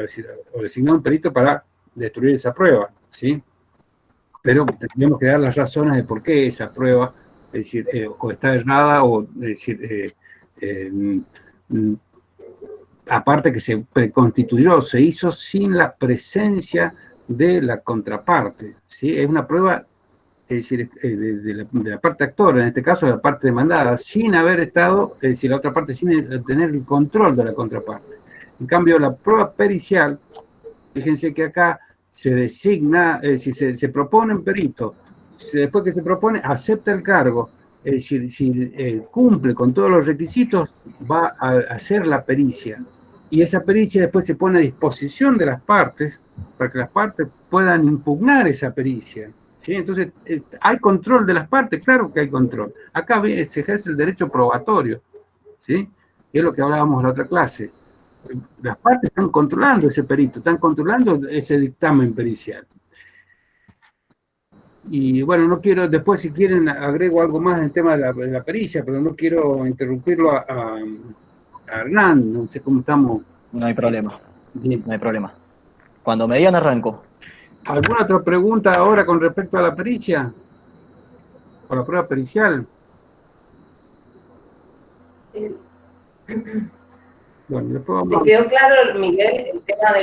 designar un perito para destruir esa prueba, ¿sí? Pero tendríamos que dar las razones de por qué esa prueba, es decir, o está errada o, es decir, aparte que se constituyó, se hizo sin la presencia de la contraparte, ¿sí? Es una prueba, es decir, de la parte actora, en este caso de la parte demandada, sin haber estado, es decir, la otra parte sin tener el control de la contraparte. En cambio, la prueba pericial, fíjense que acá se designa, es decir, se propone un perito, después que se propone, acepta el cargo, es decir, si cumple con todos los requisitos, va a hacer la pericia. Y esa pericia después se pone a disposición de las partes, para que las partes puedan impugnar esa pericia. ¿Sí? Entonces, ¿hay control de las partes? Claro que hay control. Acá se ejerce el derecho probatorio, ¿sí? Que es lo que hablábamos en la otra clase. Las partes están controlando ese perito, están controlando ese dictamen pericial. Y bueno, no quiero, después si quieren agrego algo más en el tema de la pericia, pero no quiero interrumpirlo a Hernán, no sé cómo estamos. No hay problema, no hay problema. Cuando me digan arranco. ¿Alguna otra pregunta ahora con respecto a la pericia? ¿O la prueba pericial? Bueno, después vamos. ¿Te quedó claro, Miguel, el tema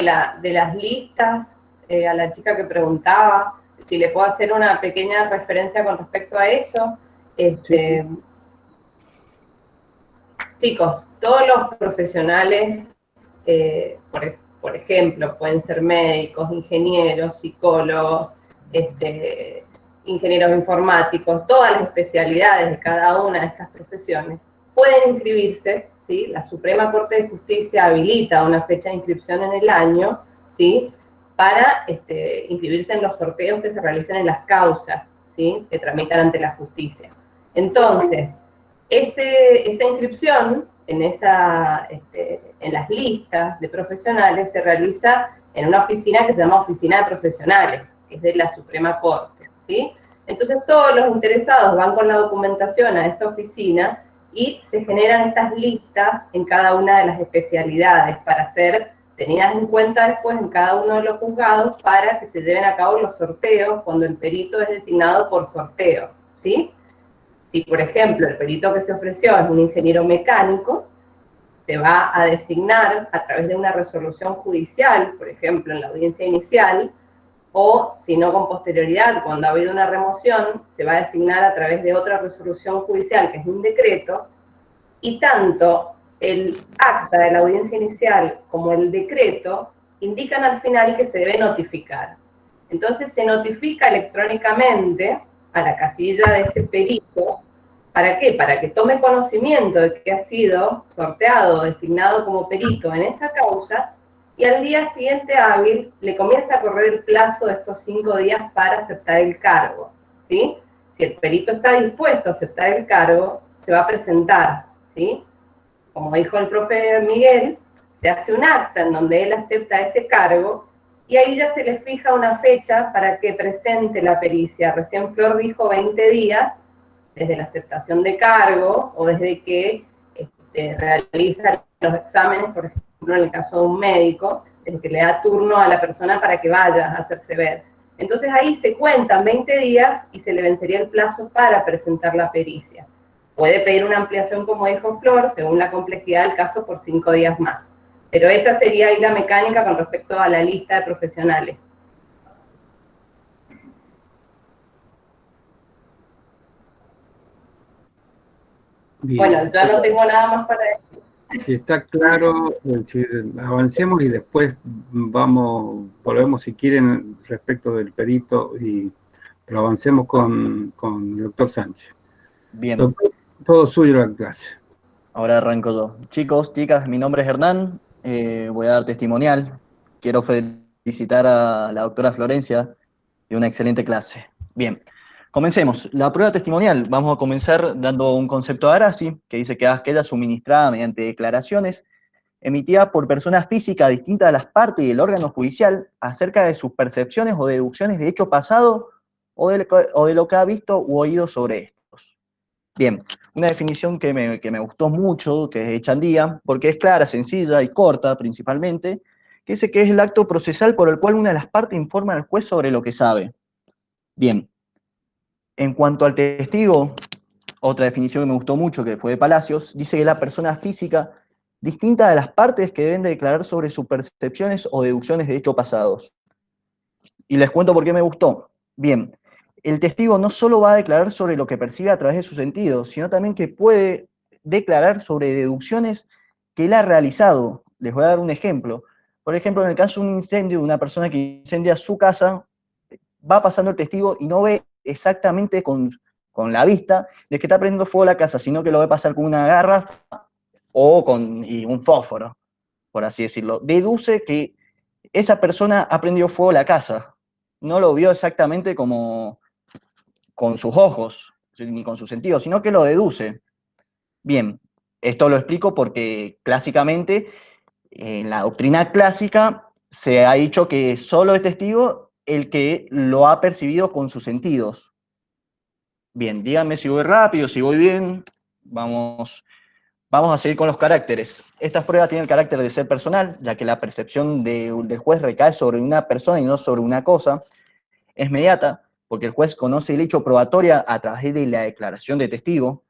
de las listas? A la chica que preguntaba, si le puedo hacer una pequeña referencia con respecto a eso. Sí. Chicos, todos los profesionales, por ejemplo, pueden ser médicos, ingenieros, psicólogos, ingenieros informáticos, todas las especialidades de cada una de estas profesiones pueden inscribirse, ¿sí? La Suprema Corte de Justicia habilita una fecha de inscripción en el año, ¿sí? Para inscribirse en los sorteos que se realicen en las causas, ¿sí? Que tramitan ante la justicia. Entonces, esa inscripción en las listas de profesionales se realiza en una oficina que se llama Oficina de Profesionales, que es de la Suprema Corte, ¿sí? Entonces todos los interesados van con la documentación a esa oficina y se generan estas listas en cada una de las especialidades para ser tenidas en cuenta después en cada uno de los juzgados para que se lleven a cabo los sorteos cuando el perito es designado por sorteo, ¿sí? Si, por ejemplo, el perito que se ofreció es un ingeniero mecánico, se va a designar a través de una resolución judicial, por ejemplo, en la audiencia inicial, o si no con posterioridad, cuando ha habido una remoción, se va a designar a través de otra resolución judicial, que es un decreto, y tanto el acta de la audiencia inicial como el decreto indican al final que se debe notificar. Entonces se notifica electrónicamente a la casilla de ese perito. ¿Para qué? Para que tome conocimiento de que ha sido sorteado o designado como perito en esa causa y al día siguiente hábil le comienza a correr el plazo de estos 5 días para aceptar el cargo, ¿sí? Si el perito está dispuesto a aceptar el cargo, se va a presentar, ¿sí? Como dijo el profe Miguel, se hace un acta en donde él acepta ese cargo y ahí ya se le fija una fecha para que presente la pericia. Recién Flor dijo 20 días, desde la aceptación de cargo o desde que realiza los exámenes, por ejemplo, en el caso de un médico, desde que le da turno a la persona para que vaya a hacerse ver. Entonces ahí se cuentan 20 días y se le vencería el plazo para presentar la pericia. Puede pedir una ampliación, como dijo Flor, según la complejidad del caso, por 5 días más. Pero esa sería ahí la mecánica con respecto a la lista de profesionales. Bien, Bueno, yo no tengo nada más para decir. si está claro, avancemos y después volvemos si quieren respecto del perito, pero avancemos con el doctor Sánchez. Bien. Doctor, todo suyo la clase. Ahora arranco yo. Chicos, chicas, mi nombre es Hernán, voy a dar testimonial. Quiero felicitar a la doctora Florencia de una excelente clase. Bien, comencemos. La prueba testimonial, vamos a comenzar dando un concepto de Arasi, que dice que queda suministrada mediante declaraciones emitidas por personas físicas distintas a las partes y el órgano judicial acerca de sus percepciones o deducciones de hecho pasado o de lo que ha visto u oído sobre estos. Bien, una definición que me gustó mucho, que es de Echandía, porque es clara, sencilla y corta principalmente, que dice que es el acto procesal por el cual una de las partes informa al juez sobre lo que sabe. Bien, en cuanto al testigo, otra definición que me gustó mucho, que fue de Palacios, dice que es la persona física distinta de las partes que deben de declarar sobre sus percepciones o deducciones de hechos pasados. Y les cuento por qué me gustó. Bien, el testigo no solo va a declarar sobre lo que percibe a través de sus sentidos, sino también que puede declarar sobre deducciones que él ha realizado. Les voy a dar un ejemplo. Por ejemplo, en el caso de un incendio, de una persona que incendia su casa, va pasando el testigo y no ve exactamente con la vista de que está prendiendo fuego la casa, sino que lo ve pasar con una garrafa o con un fósforo, por así decirlo. Deduce que esa persona ha prendido fuego la casa. No lo vio exactamente como con sus ojos, ni con sus sentidos, sino que lo deduce. Bien, esto lo explico porque clásicamente, en la doctrina clásica, se ha dicho que solo es testigo el que lo ha percibido con sus sentidos. Bien, díganme si voy rápido, si voy bien. Vamos a seguir con los caracteres. Estas pruebas tienen el carácter de ser personal, ya que la percepción del juez recae sobre una persona y no sobre una cosa. Es mediata, porque el juez conoce el hecho probatorio a través de la declaración de testigo,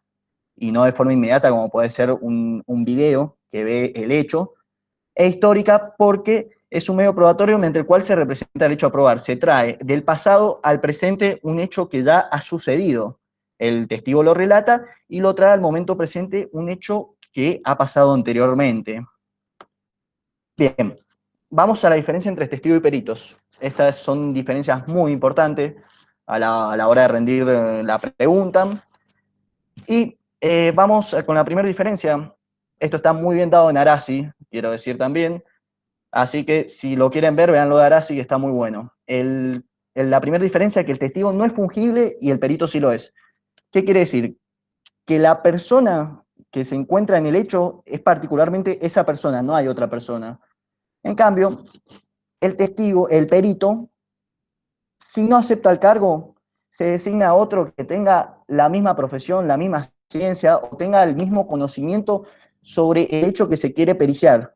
y no de forma inmediata como puede ser un video que ve el hecho. Es histórica porque es un medio probatorio mediante el cual se representa el hecho a probar. Se trae del pasado al presente un hecho que ya ha sucedido. El testigo lo relata y lo trae al momento presente un hecho que ha pasado anteriormente. Bien, vamos a la diferencia entre testigo y peritos. Estas son diferencias muy importantes a la hora de rendir la pregunta. Y vamos con la primera diferencia. Esto está muy bien dado en Arasi, quiero decir también. Así que si lo quieren ver, vean lo de Arasi, que está muy bueno. La primera diferencia es que el testigo no es fungible y el perito sí lo es. ¿Qué quiere decir? Que la persona que se encuentra en el hecho es particularmente esa persona, no hay otra persona. En cambio, el testigo, el perito, si no acepta el cargo, se designa a otro que tenga la misma profesión, la misma ciencia o tenga el mismo conocimiento sobre el hecho que se quiere periciar.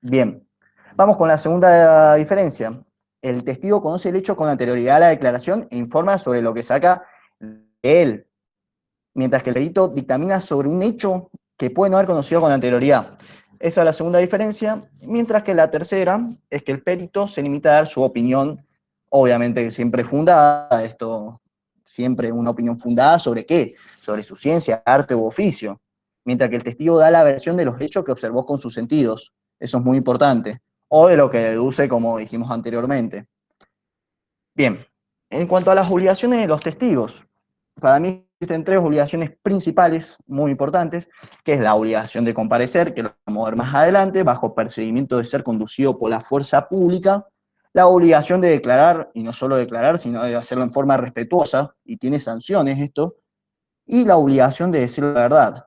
Bien, vamos con la segunda diferencia. El testigo conoce el hecho con anterioridad a la declaración e informa sobre lo que saca de él, mientras que el perito dictamina sobre un hecho que puede no haber conocido con anterioridad. Esa es la segunda diferencia, mientras que la tercera es que el perito se limita a dar su opinión, obviamente siempre fundada, esto siempre una opinión fundada ¿sobre qué? Sobre su ciencia, arte u oficio, mientras que el testigo da la versión de los hechos que observó con sus sentidos, eso es muy importante, o de lo que deduce, como dijimos anteriormente. Bien, en cuanto a las obligaciones de los testigos, para mí existen tres obligaciones principales muy importantes, que es la obligación de comparecer, que lo vamos a ver más adelante, bajo perseguimiento de ser conducido por la fuerza pública, la obligación de declarar, y no solo declarar, sino de hacerlo en forma respetuosa, y tiene sanciones esto, y la obligación de decir la verdad,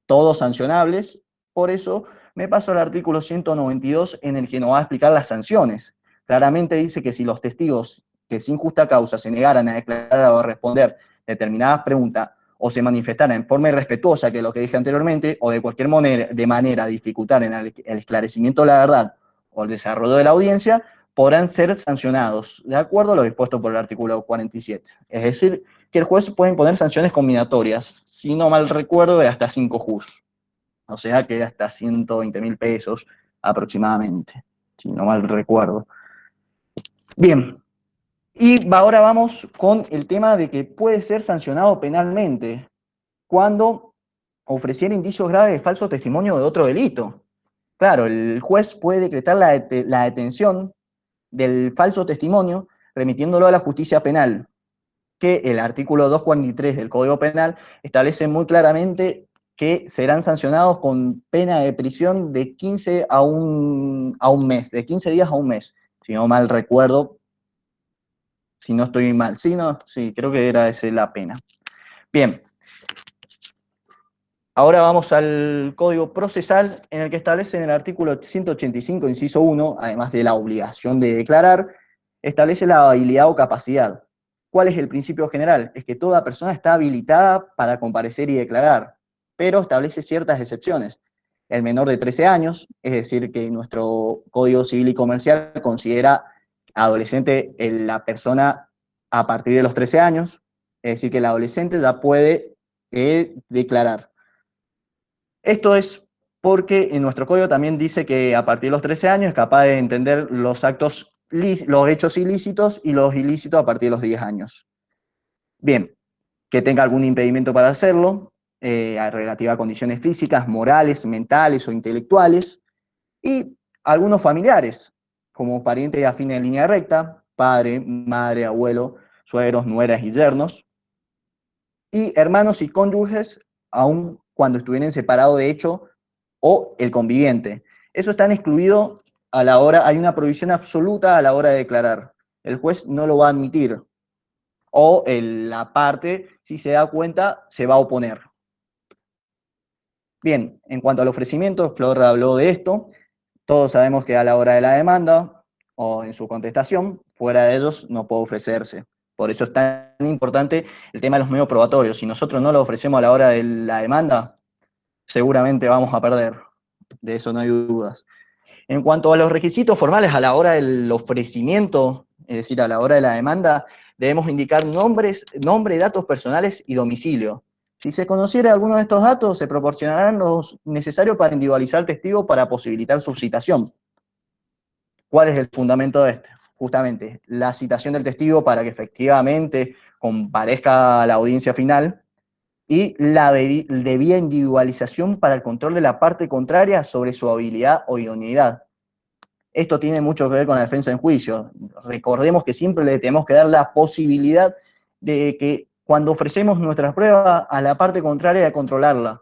todos sancionables. Por eso me paso al artículo 192 en el que nos va a explicar las sanciones. Claramente dice que si los testigos que sin justa causa se negaran a declarar o a responder determinadas preguntas o se manifestaran en forma irrespetuosa, que es lo que dije anteriormente, o de cualquier manera dificultaran el esclarecimiento de la verdad o el desarrollo de la audiencia, podrán ser sancionados, de acuerdo a lo dispuesto por el artículo 47. Es decir, que el juez puede imponer sanciones combinatorias, si no mal recuerdo, de hasta 5 juz. O sea que hasta 120.000 pesos aproximadamente, si no mal recuerdo. Bien, y ahora vamos con el tema de que puede ser sancionado penalmente cuando ofreciera indicios graves de falso testimonio de otro delito. Claro, el juez puede decretar la detención del falso testimonio remitiéndolo a la justicia penal, que el artículo 243 del Código Penal establece muy claramente que serán sancionados con pena de prisión de 15 a un mes, de 15 días a un mes, si no mal recuerdo, si no estoy mal. Sí, no, sí, creo que era esa la pena. Bien. Ahora vamos al Código Procesal, en el que establece en el artículo 185, inciso 1, además de la obligación de declarar, establece la habilidad o capacidad. ¿Cuál es el principio general? Es que toda persona está habilitada para comparecer y declarar, pero establece ciertas excepciones. El menor de 13 años, es decir, que nuestro Código Civil y Comercial considera adolescente la persona a partir de los 13 años, es decir, que el adolescente ya puede declarar. Esto es porque en nuestro código también dice que a partir de los 13 años es capaz de entender los hechos ilícitos y los ilícitos a partir de los 10 años. Bien, que tenga algún impedimento para hacerlo, relativa a condiciones físicas, morales, mentales o intelectuales, y algunos familiares, como parientes afines en línea recta, padre, madre, abuelo, suegros, nueras y yernos, y hermanos y cónyuges, aun cuando estuvieran separados de hecho, o el conviviente. Eso están excluido a la hora, hay una prohibición absoluta a la hora de declarar. El juez no lo va a admitir. O la parte, si se da cuenta, se va a oponer. Bien, en cuanto al ofrecimiento, Flor habló de esto. Todos sabemos que a la hora de la demanda o en su contestación, fuera de ellos no puede ofrecerse. Por eso es tan importante el tema de los medios probatorios. Si nosotros no lo ofrecemos a la hora de la demanda, seguramente vamos a perder. De eso no hay dudas. En cuanto a los requisitos formales a la hora del ofrecimiento, es decir, a la hora de la demanda, debemos indicar nombre, datos personales y domicilio. Si se conociera alguno de estos datos, se proporcionarán los necesarios para individualizar al testigo para posibilitar su citación. ¿Cuál es el fundamento de este? Justamente, la citación del testigo para que efectivamente comparezca a la audiencia final y la debida individualización para el control de la parte contraria sobre su habilidad o idoneidad. Esto tiene mucho que ver con la defensa en juicio. Recordemos que siempre le tenemos que dar la posibilidad de que cuando ofrecemos nuestras pruebas a la parte contraria de controlarla.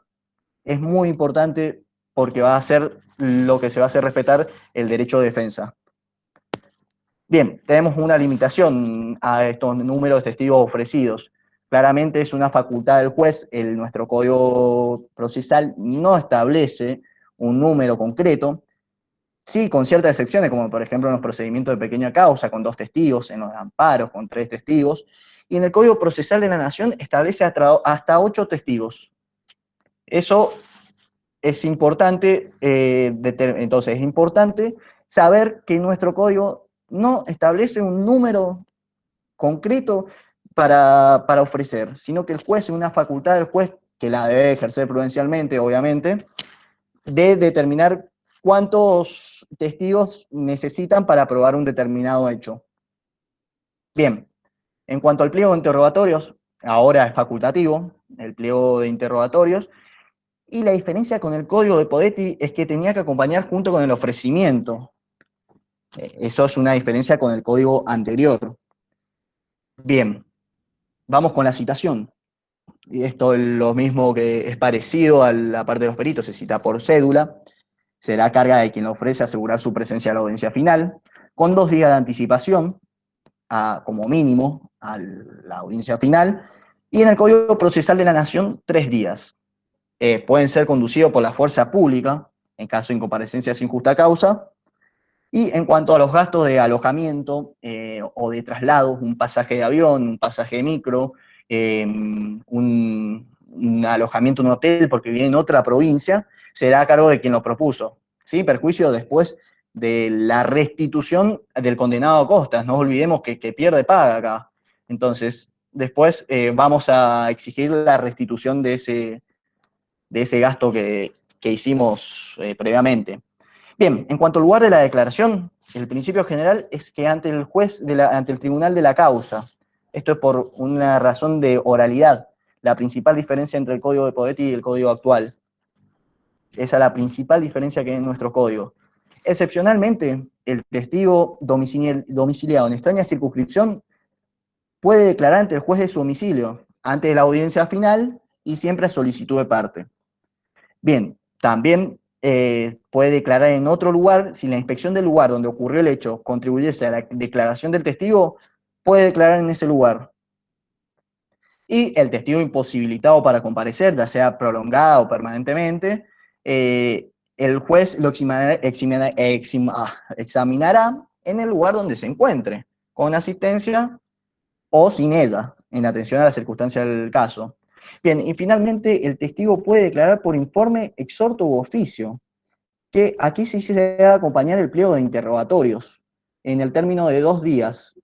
Es muy importante porque va a ser lo que se va a hacer respetar el derecho de defensa. Bien, tenemos una limitación a estos números de testigos ofrecidos. Claramente es una facultad del juez, nuestro Código Procesal no establece un número concreto, Sí, con ciertas excepciones, como por ejemplo en los procedimientos de pequeña causa, con 2 testigos, en los amparos, con 3 testigos, y en el Código Procesal de la Nación establece hasta 8 testigos. Eso es importante, entonces es importante saber que nuestro código no establece un número concreto para ofrecer, sino que el juez, en una facultad del juez, que la debe ejercer prudencialmente, obviamente, de determinar cuántos testigos necesitan para probar un determinado hecho. Bien, en cuanto al pliego de interrogatorios, ahora es facultativo, el pliego de interrogatorios, y la diferencia con el código de Podetti es que tenía que acompañar junto con el ofrecimiento. Eso es una diferencia con el código anterior. Bien, vamos con la citación. Y esto es lo mismo, que es parecido a la parte de los peritos, se cita por cédula, será carga de quien lo ofrece asegurar su presencia a la audiencia final, con 2 días de anticipación, como mínimo, a la audiencia final, y en el Código Procesal de la Nación, 3 días. Pueden ser conducidos por la fuerza pública, en caso de incomparecencia sin justa causa, y en cuanto a los gastos de alojamiento o de traslados, un pasaje de avión, un pasaje de micro, un alojamiento en un hotel porque viene en otra provincia, será a cargo de quien lo propuso, ¿sí? Perjuicio después de la restitución del condenado a costas. No olvidemos que pierde paga acá. Entonces, después vamos a exigir la restitución de ese gasto que hicimos previamente. Bien, en cuanto al lugar de la declaración, el principio general es que ante el juez, ante el tribunal de la causa. Esto es por una razón de oralidad, la principal diferencia entre el código de Podetti y el código actual. Esa es la principal diferencia que hay en nuestro código. Excepcionalmente, el testigo domiciliado en extraña circunscripción puede declarar ante el juez de su domicilio, antes de la audiencia final y siempre a solicitud de parte. Bien, también puede declarar en otro lugar, si la inspección del lugar donde ocurrió el hecho contribuyese a la declaración del testigo, puede declarar en ese lugar. Y el testigo imposibilitado para comparecer, ya sea prolongada o permanentemente, el juez lo examinará en el lugar donde se encuentre, con asistencia o sin ella, en atención a la circunstancia del caso. Bien, y finalmente el testigo puede declarar por informe, exhorto u oficio, que aquí sí se debe acompañar el pliego de interrogatorios, en el término de 2 días,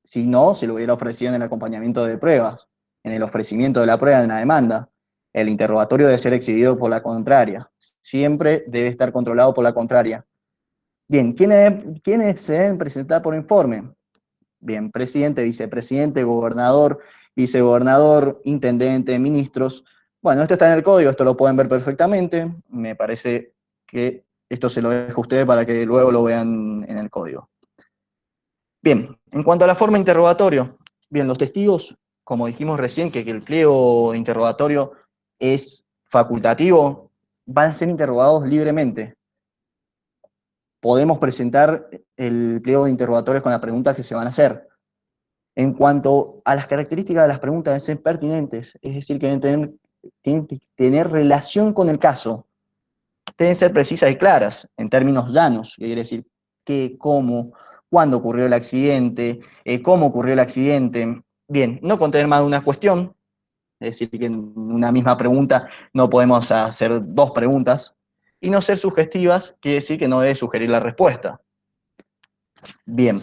si no, se lo hubiera ofrecido en el acompañamiento de pruebas, en el ofrecimiento de la prueba en la demanda. El interrogatorio debe ser exhibido por la contraria, siempre debe estar controlado por la contraria. Bien, ¿quiénes se deben presentar por informe? Bien, presidente, vicepresidente, gobernador, vicegobernador, intendente, ministros. Bueno, esto está en el código, esto lo pueden ver perfectamente. Me parece que esto se lo dejo a ustedes para que luego lo vean en el código. Bien, en cuanto a la forma de interrogatorio, bien, los testigos, como dijimos recién, que el pliego de interrogatorio es facultativo, van a ser interrogados libremente. Podemos presentar el pliego de interrogatorios con las preguntas que se van a hacer. En cuanto a las características de las preguntas, deben ser pertinentes, es decir, que tienen que tener relación con el caso. Deben ser precisas y claras, en términos llanos, que quiere decir qué, cómo, cuándo ocurrió el accidente, cómo ocurrió el accidente. Bien, no contener más de una cuestión, es decir, que en una misma pregunta no podemos hacer 2 preguntas, y no ser sugestivas, quiere decir que no debe sugerir la respuesta. Bien.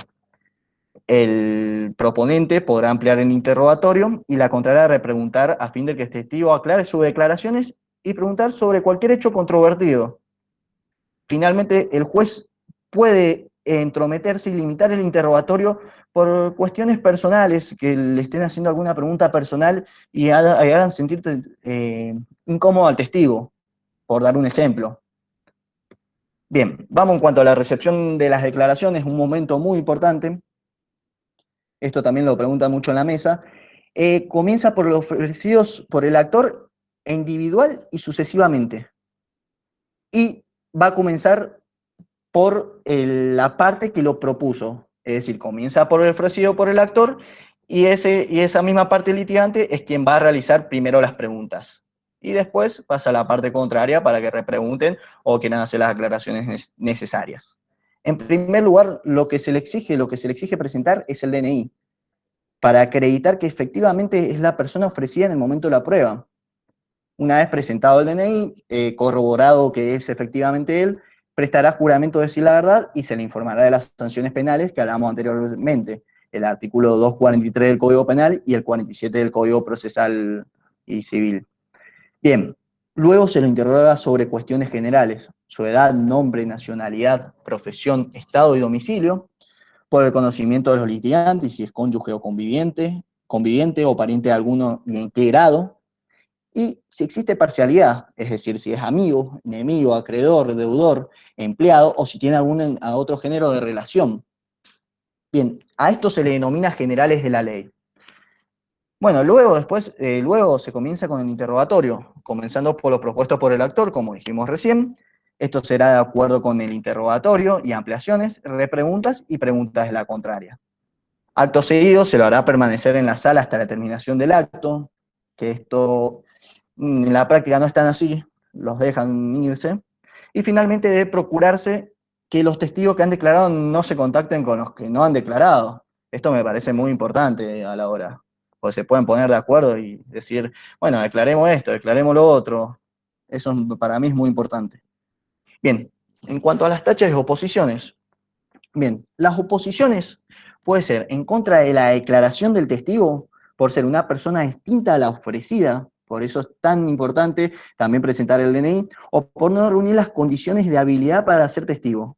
El proponente podrá ampliar el interrogatorio y la contraria repreguntar a fin de que el testigo aclare sus declaraciones y preguntar sobre cualquier hecho controvertido. Finalmente, el juez puede entrometerse y limitar el interrogatorio por cuestiones personales, que le estén haciendo alguna pregunta personal y hagan sentir incómodo al testigo, por dar un ejemplo. Bien, vamos en cuanto a la recepción de las declaraciones, un momento muy importante. Esto también lo preguntan mucho en la mesa. Comienza por los ofrecidos por el actor individual y sucesivamente. Y va a comenzar por la parte que lo propuso. Es decir, comienza por el ofrecido por el actor y esa misma parte litigante es quien va a realizar primero las preguntas. y después pasa a la parte contraria para que repregunten o quieran hacer las aclaraciones necesarias. En primer lugar, lo que se le exige presentar es el DNI, para acreditar que efectivamente es la persona ofrecida en el momento de la prueba. Una vez presentado el DNI, corroborado que es efectivamente él, prestará juramento de decir la verdad y se le informará de las sanciones penales que hablamos anteriormente, el artículo 243 del Código Penal y el 47 del Código Procesal y Civil. Bien, luego se lo interroga sobre cuestiones generales, su edad, nombre, nacionalidad, profesión, estado y domicilio, por el conocimiento de los litigantes, si es cónyuge o conviviente o pariente de alguno y en qué grado, y si existe parcialidad, es decir, si es amigo, enemigo, acreedor, deudor, empleado, o si tiene algún otro género de relación. Bien, a esto se le denomina generales de la ley. Bueno, luego se comienza con el interrogatorio, comenzando por lo propuesto por el actor, como dijimos recién. Esto será de acuerdo con el interrogatorio y ampliaciones, repreguntas y preguntas de la contraria. Acto seguido se lo hará permanecer en la sala hasta la terminación del acto, que esto en la práctica no es tan así, los dejan irse. Y finalmente debe procurarse que los testigos que han declarado no se contacten con los que no han declarado. Esto me parece muy importante a la hora, porque se pueden poner de acuerdo y decir, bueno, declaremos esto, declaremos lo otro. Eso para mí es muy importante. Bien, en cuanto a las tachas de oposiciones. Bien, las oposiciones puede ser en contra de la declaración del testigo por ser una persona distinta a la ofrecida, por eso es tan importante también presentar el DNI, o por no reunir las condiciones de habilidad para ser testigo,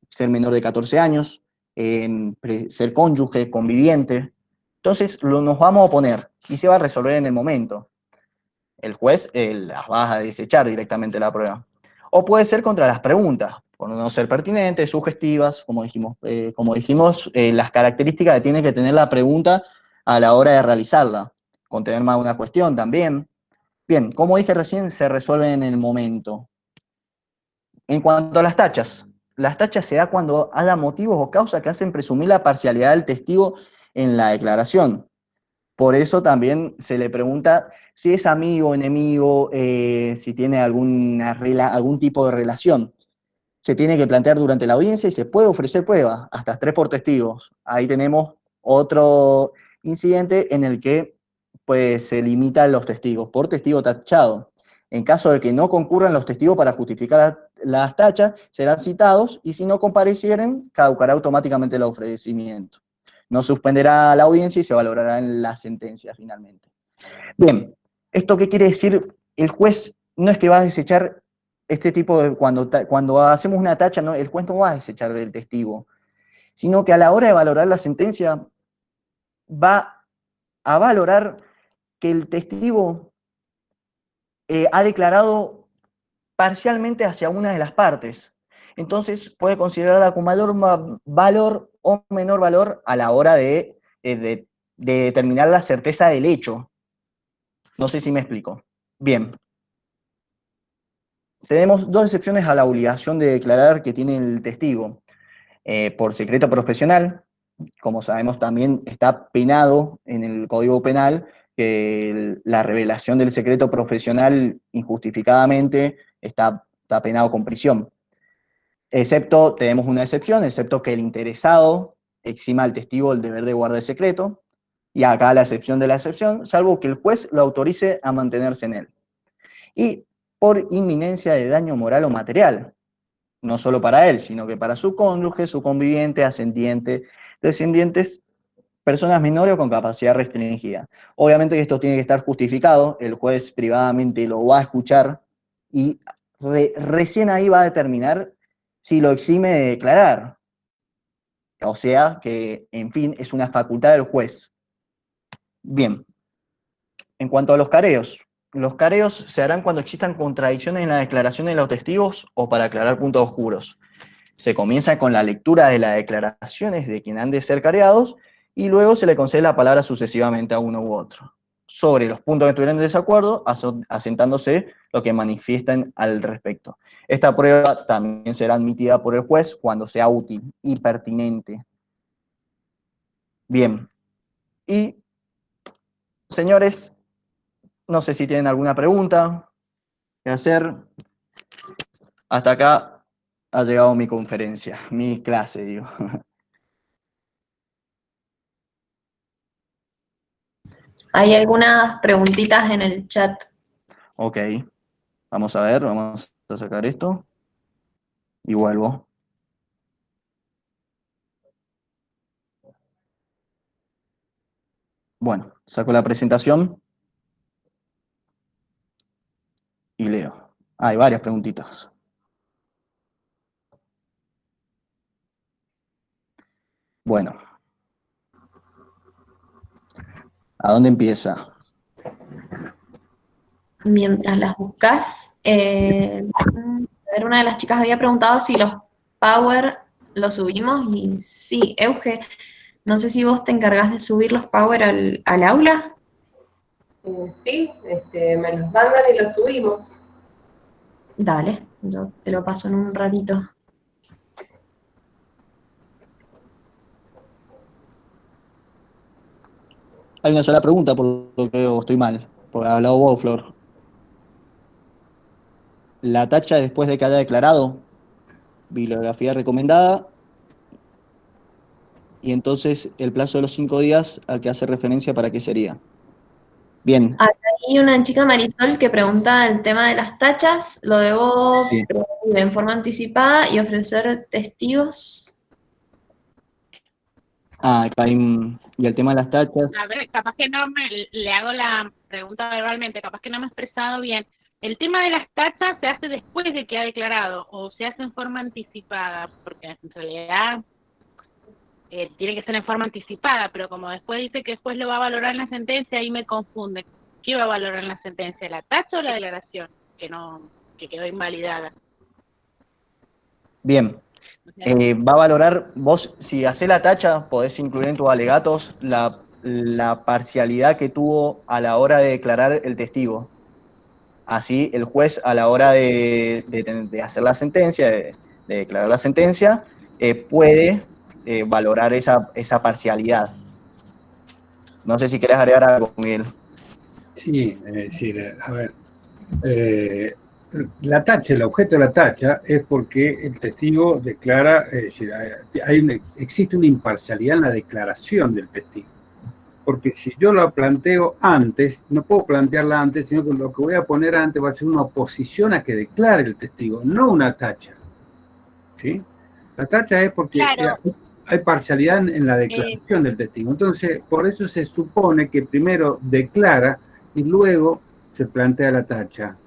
ser menor de 14 años, ser cónyuge, conviviente. Entonces nos vamos a oponer y se va a resolver en el momento. El juez las va a desechar directamente la prueba. O puede ser contra las preguntas, por no ser pertinentes, sugestivas, como dijimos, las características que tiene que tener la pregunta a la hora de realizarla, contener más de una cuestión también. Bien, como dije recién, se resuelven en el momento. En cuanto a las tachas se da cuando haya motivos o causas que hacen presumir la parcialidad del testigo en la declaración. Por eso también se le pregunta si es amigo, enemigo, si tiene algún tipo de relación. Se tiene que plantear durante la audiencia y se puede ofrecer pruebas, hasta 3 por testigos. Ahí tenemos otro incidente en el que pues, se limitan los testigos, por testigo tachado. En caso de que no concurran los testigos para justificar las tachas, serán citados y si no comparecieren, caducará automáticamente el ofrecimiento. No suspenderá la audiencia y se valorará en la sentencia finalmente. Bien, ¿esto qué quiere decir? El juez no es que va a desechar este tipo de... Cuando hacemos una tacha, ¿no? El juez no va a desechar el testigo, sino que a la hora de valorar la sentencia va a valorar que el testigo ha declarado parcialmente hacia una de las partes. Entonces puede considerarla con mayor valor o menor valor a la hora de determinar la certeza del hecho. No sé si me explico. Bien. Tenemos 2 excepciones a la obligación de declarar que tiene el testigo. Por secreto profesional, como sabemos también está penado en el Código Penal que la revelación del secreto profesional injustificadamente está penado con prisión. Tenemos una excepción, excepto que el interesado exima al testigo el deber de guardar el secreto, y acá la excepción de la excepción, salvo que el juez lo autorice a mantenerse en él. Y por inminencia de daño moral o material, no solo para él, sino que para su cónyuge, su conviviente, ascendiente, descendientes, personas menores o con capacidad restringida. Obviamente que esto tiene que estar justificado, el juez privadamente lo va a escuchar y recién ahí va a determinar si lo exime de declarar. O sea que, en fin, es una facultad del juez. Bien, en cuanto a los careos se harán cuando existan contradicciones en la declaración de los testigos o para aclarar puntos oscuros. Se comienza con la lectura de las declaraciones de quien han de ser careados y luego se le concede la palabra sucesivamente a uno u otro. Sobre los puntos que estuvieran en desacuerdo, asentándose lo que manifiesten al respecto. Esta prueba también será admitida por el juez cuando sea útil y pertinente. Bien. Y, señores, No sé si tienen alguna pregunta que hacer. Hasta acá ha llegado mi conferencia, mi clase, digo. Hay algunas preguntitas en el chat. Ok, vamos a ver, vamos a sacar esto y vuelvo. Bueno, saco la presentación y leo. Hay varias preguntitas. Bueno, ¿a dónde empieza? Mientras las buscas, a ver, una de las chicas había preguntado si los Power los subimos y sí, Euge, no sé si vos te encargás de subir los Power al aula. Sí, me los mandan y los subimos. Dale, yo te lo paso en un ratito. Hay una sola pregunta, por lo que veo, estoy mal, porque ha hablado vos, Flor. La tacha después de que haya declarado bibliografía recomendada y entonces el plazo de los 5 días al que hace referencia, ¿para qué sería? Bien, Hay una chica Marisol que pregunta el tema de las tachas, lo debo sí. prevenir en forma anticipada y ofrecer testigos. Ah, acá hay y el tema de las tachas. A ver, capaz que no le hago la pregunta verbalmente, capaz que no me he expresado bien. ¿El tema de las tachas se hace después de que ha declarado o se hace en forma anticipada? Porque en realidad tiene que ser en forma anticipada, pero como después dice que después lo va a valorar en la sentencia, ahí me confunde. ¿Qué va a valorar en la sentencia? ¿La tacha o la declaración? Que quedó invalidada. Bien, va a valorar, vos si hacés la tacha, podés incluir en tus alegatos la parcialidad que tuvo a la hora de declarar el testigo. Así el juez a la hora de hacer la sentencia, de declarar la sentencia, puede valorar esa parcialidad. No sé si querés agregar algo, Miguel. Sí, a ver, la tacha, el objeto de la tacha es porque el testigo declara, es decir, existe una imparcialidad en la declaración del testigo. Porque si yo la planteo antes, no puedo plantearla antes, sino que lo que voy a poner antes va a ser una oposición a que declare el testigo, no una tacha. ¿Sí? La tacha es porque claro, hay parcialidad en la declaración del testigo. Entonces, por eso se supone que primero declara y luego se plantea la tacha.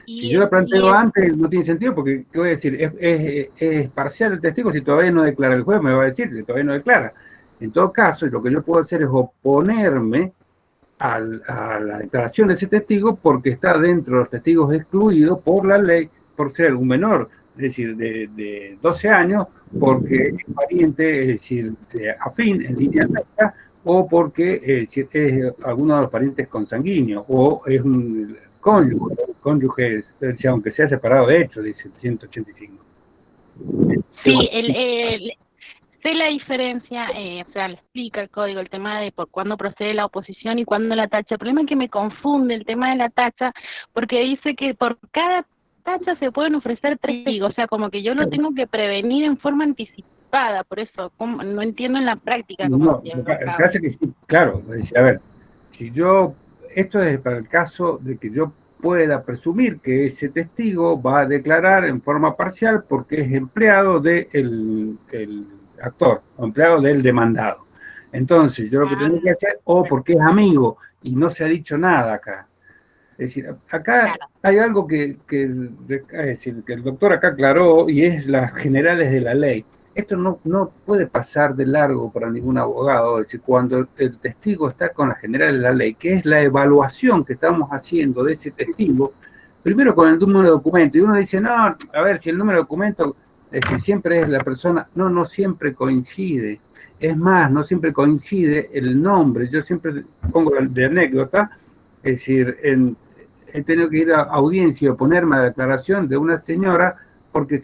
Si yo la planteo antes, no tiene sentido, porque, ¿qué voy a decir? Es parcial el testigo si todavía no declara el juez, me va a decir que todavía no declara. En todo caso, lo que yo puedo hacer es oponerme a la declaración de ese testigo porque está dentro de los testigos excluidos por la ley, por ser un menor, es decir, de 12 años, porque es pariente, es decir, afín, en línea recta, o porque es alguno de los parientes consanguíneos, o es un cónyuge, aunque sea separado de hecho, dice el 185. Sí, sé la diferencia, o sea, le explica el código el tema de por cuándo procede la oposición y cuándo la tacha. El problema es que me confunde el tema de la tacha, porque dice que por cada tacha se pueden ofrecer testigos, o sea, como que yo lo tengo que prevenir en forma anticipada, por eso no entiendo en la práctica cómo No, que sí, claro, a ver, si yo, esto es para el caso de que yo pueda presumir que ese testigo va a declarar en forma parcial porque es empleado del actor, o empleado del demandado. Entonces, yo lo que tengo que hacer, o porque es amigo y no se ha dicho nada acá. Es decir, acá hay algo es decir, que el doctor acá aclaró y es las generales de la ley. Esto no puede pasar de largo para ningún abogado, es decir, cuando el testigo está con las generales de la ley, que es la evaluación que estamos haciendo de ese testigo, primero con el número de documento, y uno dice, no, a ver, si el número de documento siempre es la persona, no siempre coincide. Es más, no siempre coincide el nombre. Yo siempre pongo de anécdota, es decir, he tenido que ir a audiencia y oponerme a la declaración de una señora porque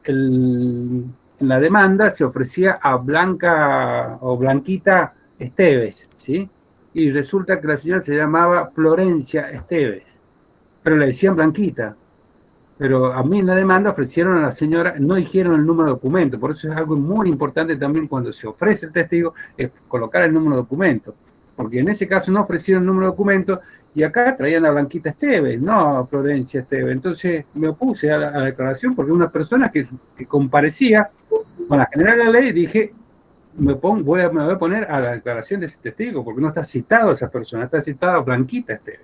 en la demanda se ofrecía a Blanca o Blanquita Esteves, ¿sí? y resulta que la señora se llamaba Florencia Esteves, pero le decían Blanquita. Pero a mí en la demanda ofrecieron a la señora, no dijeron el número de documento, por eso es algo muy importante también cuando se ofrece el testigo, es colocar el número de documento, porque en ese caso no ofrecieron el número de documento y acá traían a Blanquita Esteves, no a Florencia Esteves. Entonces me opuse a la declaración porque una persona que comparecía con la general de la ley, dije, me voy a poner a la declaración de ese testigo, porque no está citado esa persona, está citada Blanquita Esteves.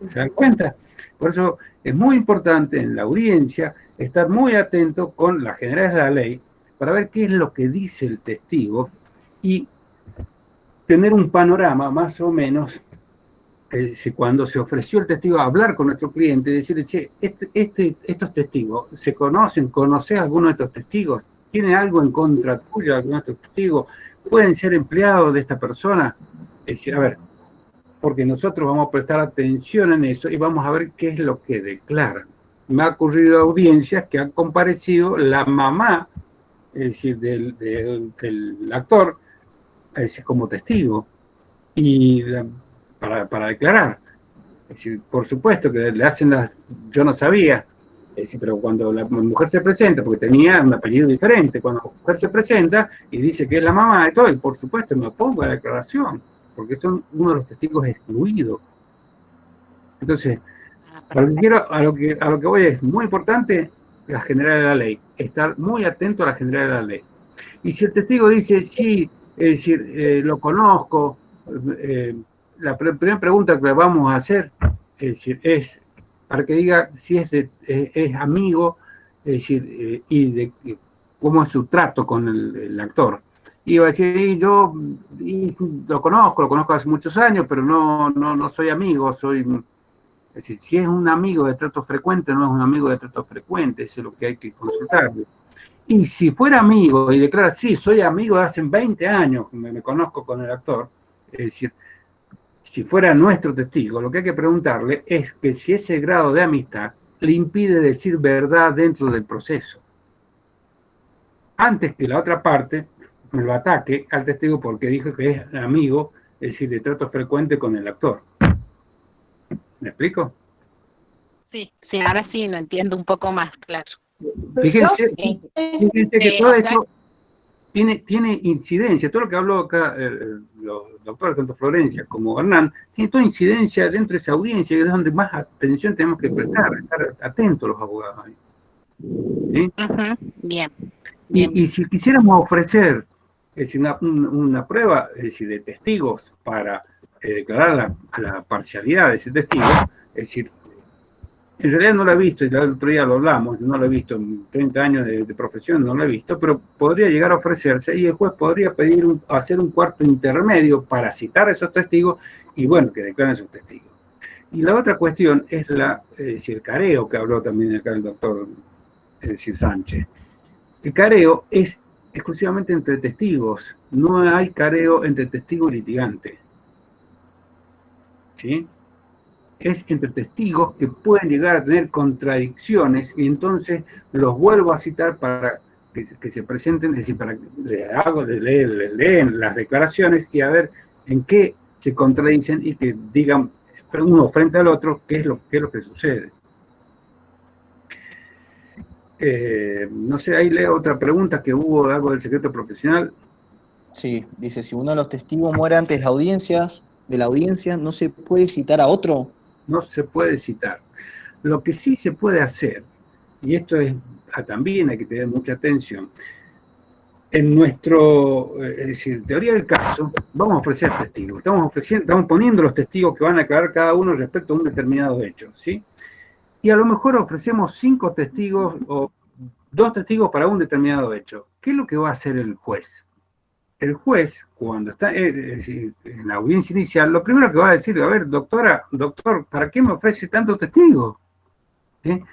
¿Se dan cuenta? Por eso es muy importante en la audiencia estar muy atento con las generales de la ley para ver qué es lo que dice el testigo y tener un panorama más o menos, cuando se ofreció el testigo a hablar con nuestro cliente, decirle, che, estos testigos, ¿se conocen? ¿Conoces a alguno de estos testigos? ¿Tiene algo en contra tuya alguno de estos testigos? ¿Pueden ser empleados de esta persona? Es decir, a ver, porque nosotros vamos a prestar atención en eso y vamos a ver qué es lo que declaran. Me ha ocurrido audiencias que han comparecido la mamá, es decir, del actor, es decir, como testigo, y para declarar. Es decir, por supuesto que le hacen yo no sabía, es decir, pero cuando la mujer se presenta, porque tenía un apellido diferente, cuando la mujer se presenta y dice que es la mamá de todo, y por supuesto me opongo a la declaración, porque son uno de los testigos excluidos. Entonces, a lo que voy es muy importante la general de la ley, estar muy atento a la general de la ley. Y si el testigo dice, sí, es decir, lo conozco, la primera pregunta que le vamos a hacer es para que diga si es amigo, es decir, y cómo es su trato con el actor. Y va a decir, yo lo conozco hace muchos años, pero no soy amigo, es decir, si es un amigo de trato frecuente, no es un amigo de trato frecuente, eso es lo que hay que consultar. Y si fuera amigo y declara, sí, soy amigo de hace 20 años, me conozco con el actor, es decir, si fuera nuestro testigo, lo que hay que preguntarle es que si ese grado de amistad le impide decir verdad dentro del proceso. Antes que la otra parte me lo ataque al testigo porque dijo que es amigo, es decir, de trato frecuente con el actor. ¿Me explico? Sí, ahora sí lo entiendo un poco más, claro. Fíjense que todo esto tiene incidencia. Todo lo que habló acá los doctores, tanto Florencia como Hernán, tiene toda incidencia dentro de esa audiencia, que es donde más atención tenemos que prestar, estar atentos los abogados ahí. ¿Sí? Bien. Y si quisiéramos ofrecer una prueba, es decir, de testigos para declarar la parcialidad de ese testigo, es decir, en realidad no lo he visto, y el otro día lo hablamos, no lo he visto en 30 años de profesión, no lo he visto, pero podría llegar a ofrecerse y el juez podría pedir hacer un cuarto intermedio para citar a esos testigos y bueno, que declaren esos testigos. Y la otra cuestión es el careo que habló también acá el doctor Sánchez. El careo es exclusivamente entre testigos, no hay careo entre testigo y litigante. ¿Sí? Es entre testigos que pueden llegar a tener contradicciones y entonces los vuelvo a citar para que se presenten, es decir, para que les leen las declaraciones y a ver en qué se contradicen y que digan uno frente al otro qué es lo que sucede. No sé, ahí leo otra pregunta que hubo algo del secreto profesional. Sí, dice, si uno de los testigos muere antes de la audiencia, ¿no se puede citar a otro? No se puede citar. Lo que sí se puede hacer, y esto también hay que tener mucha atención, en es decir, teoría del caso, vamos a ofrecer testigos. Estamos poniendo los testigos que van a declarar cada uno respecto a un determinado hecho, ¿sí? Y a lo mejor ofrecemos 5 testigos o 2 testigos para un determinado hecho. ¿Qué es lo que va a hacer el juez? El juez, cuando está en la audiencia inicial, lo primero que va a decir, a ver, doctor, ¿para qué me ofrece tantos testigos? ¿Sí?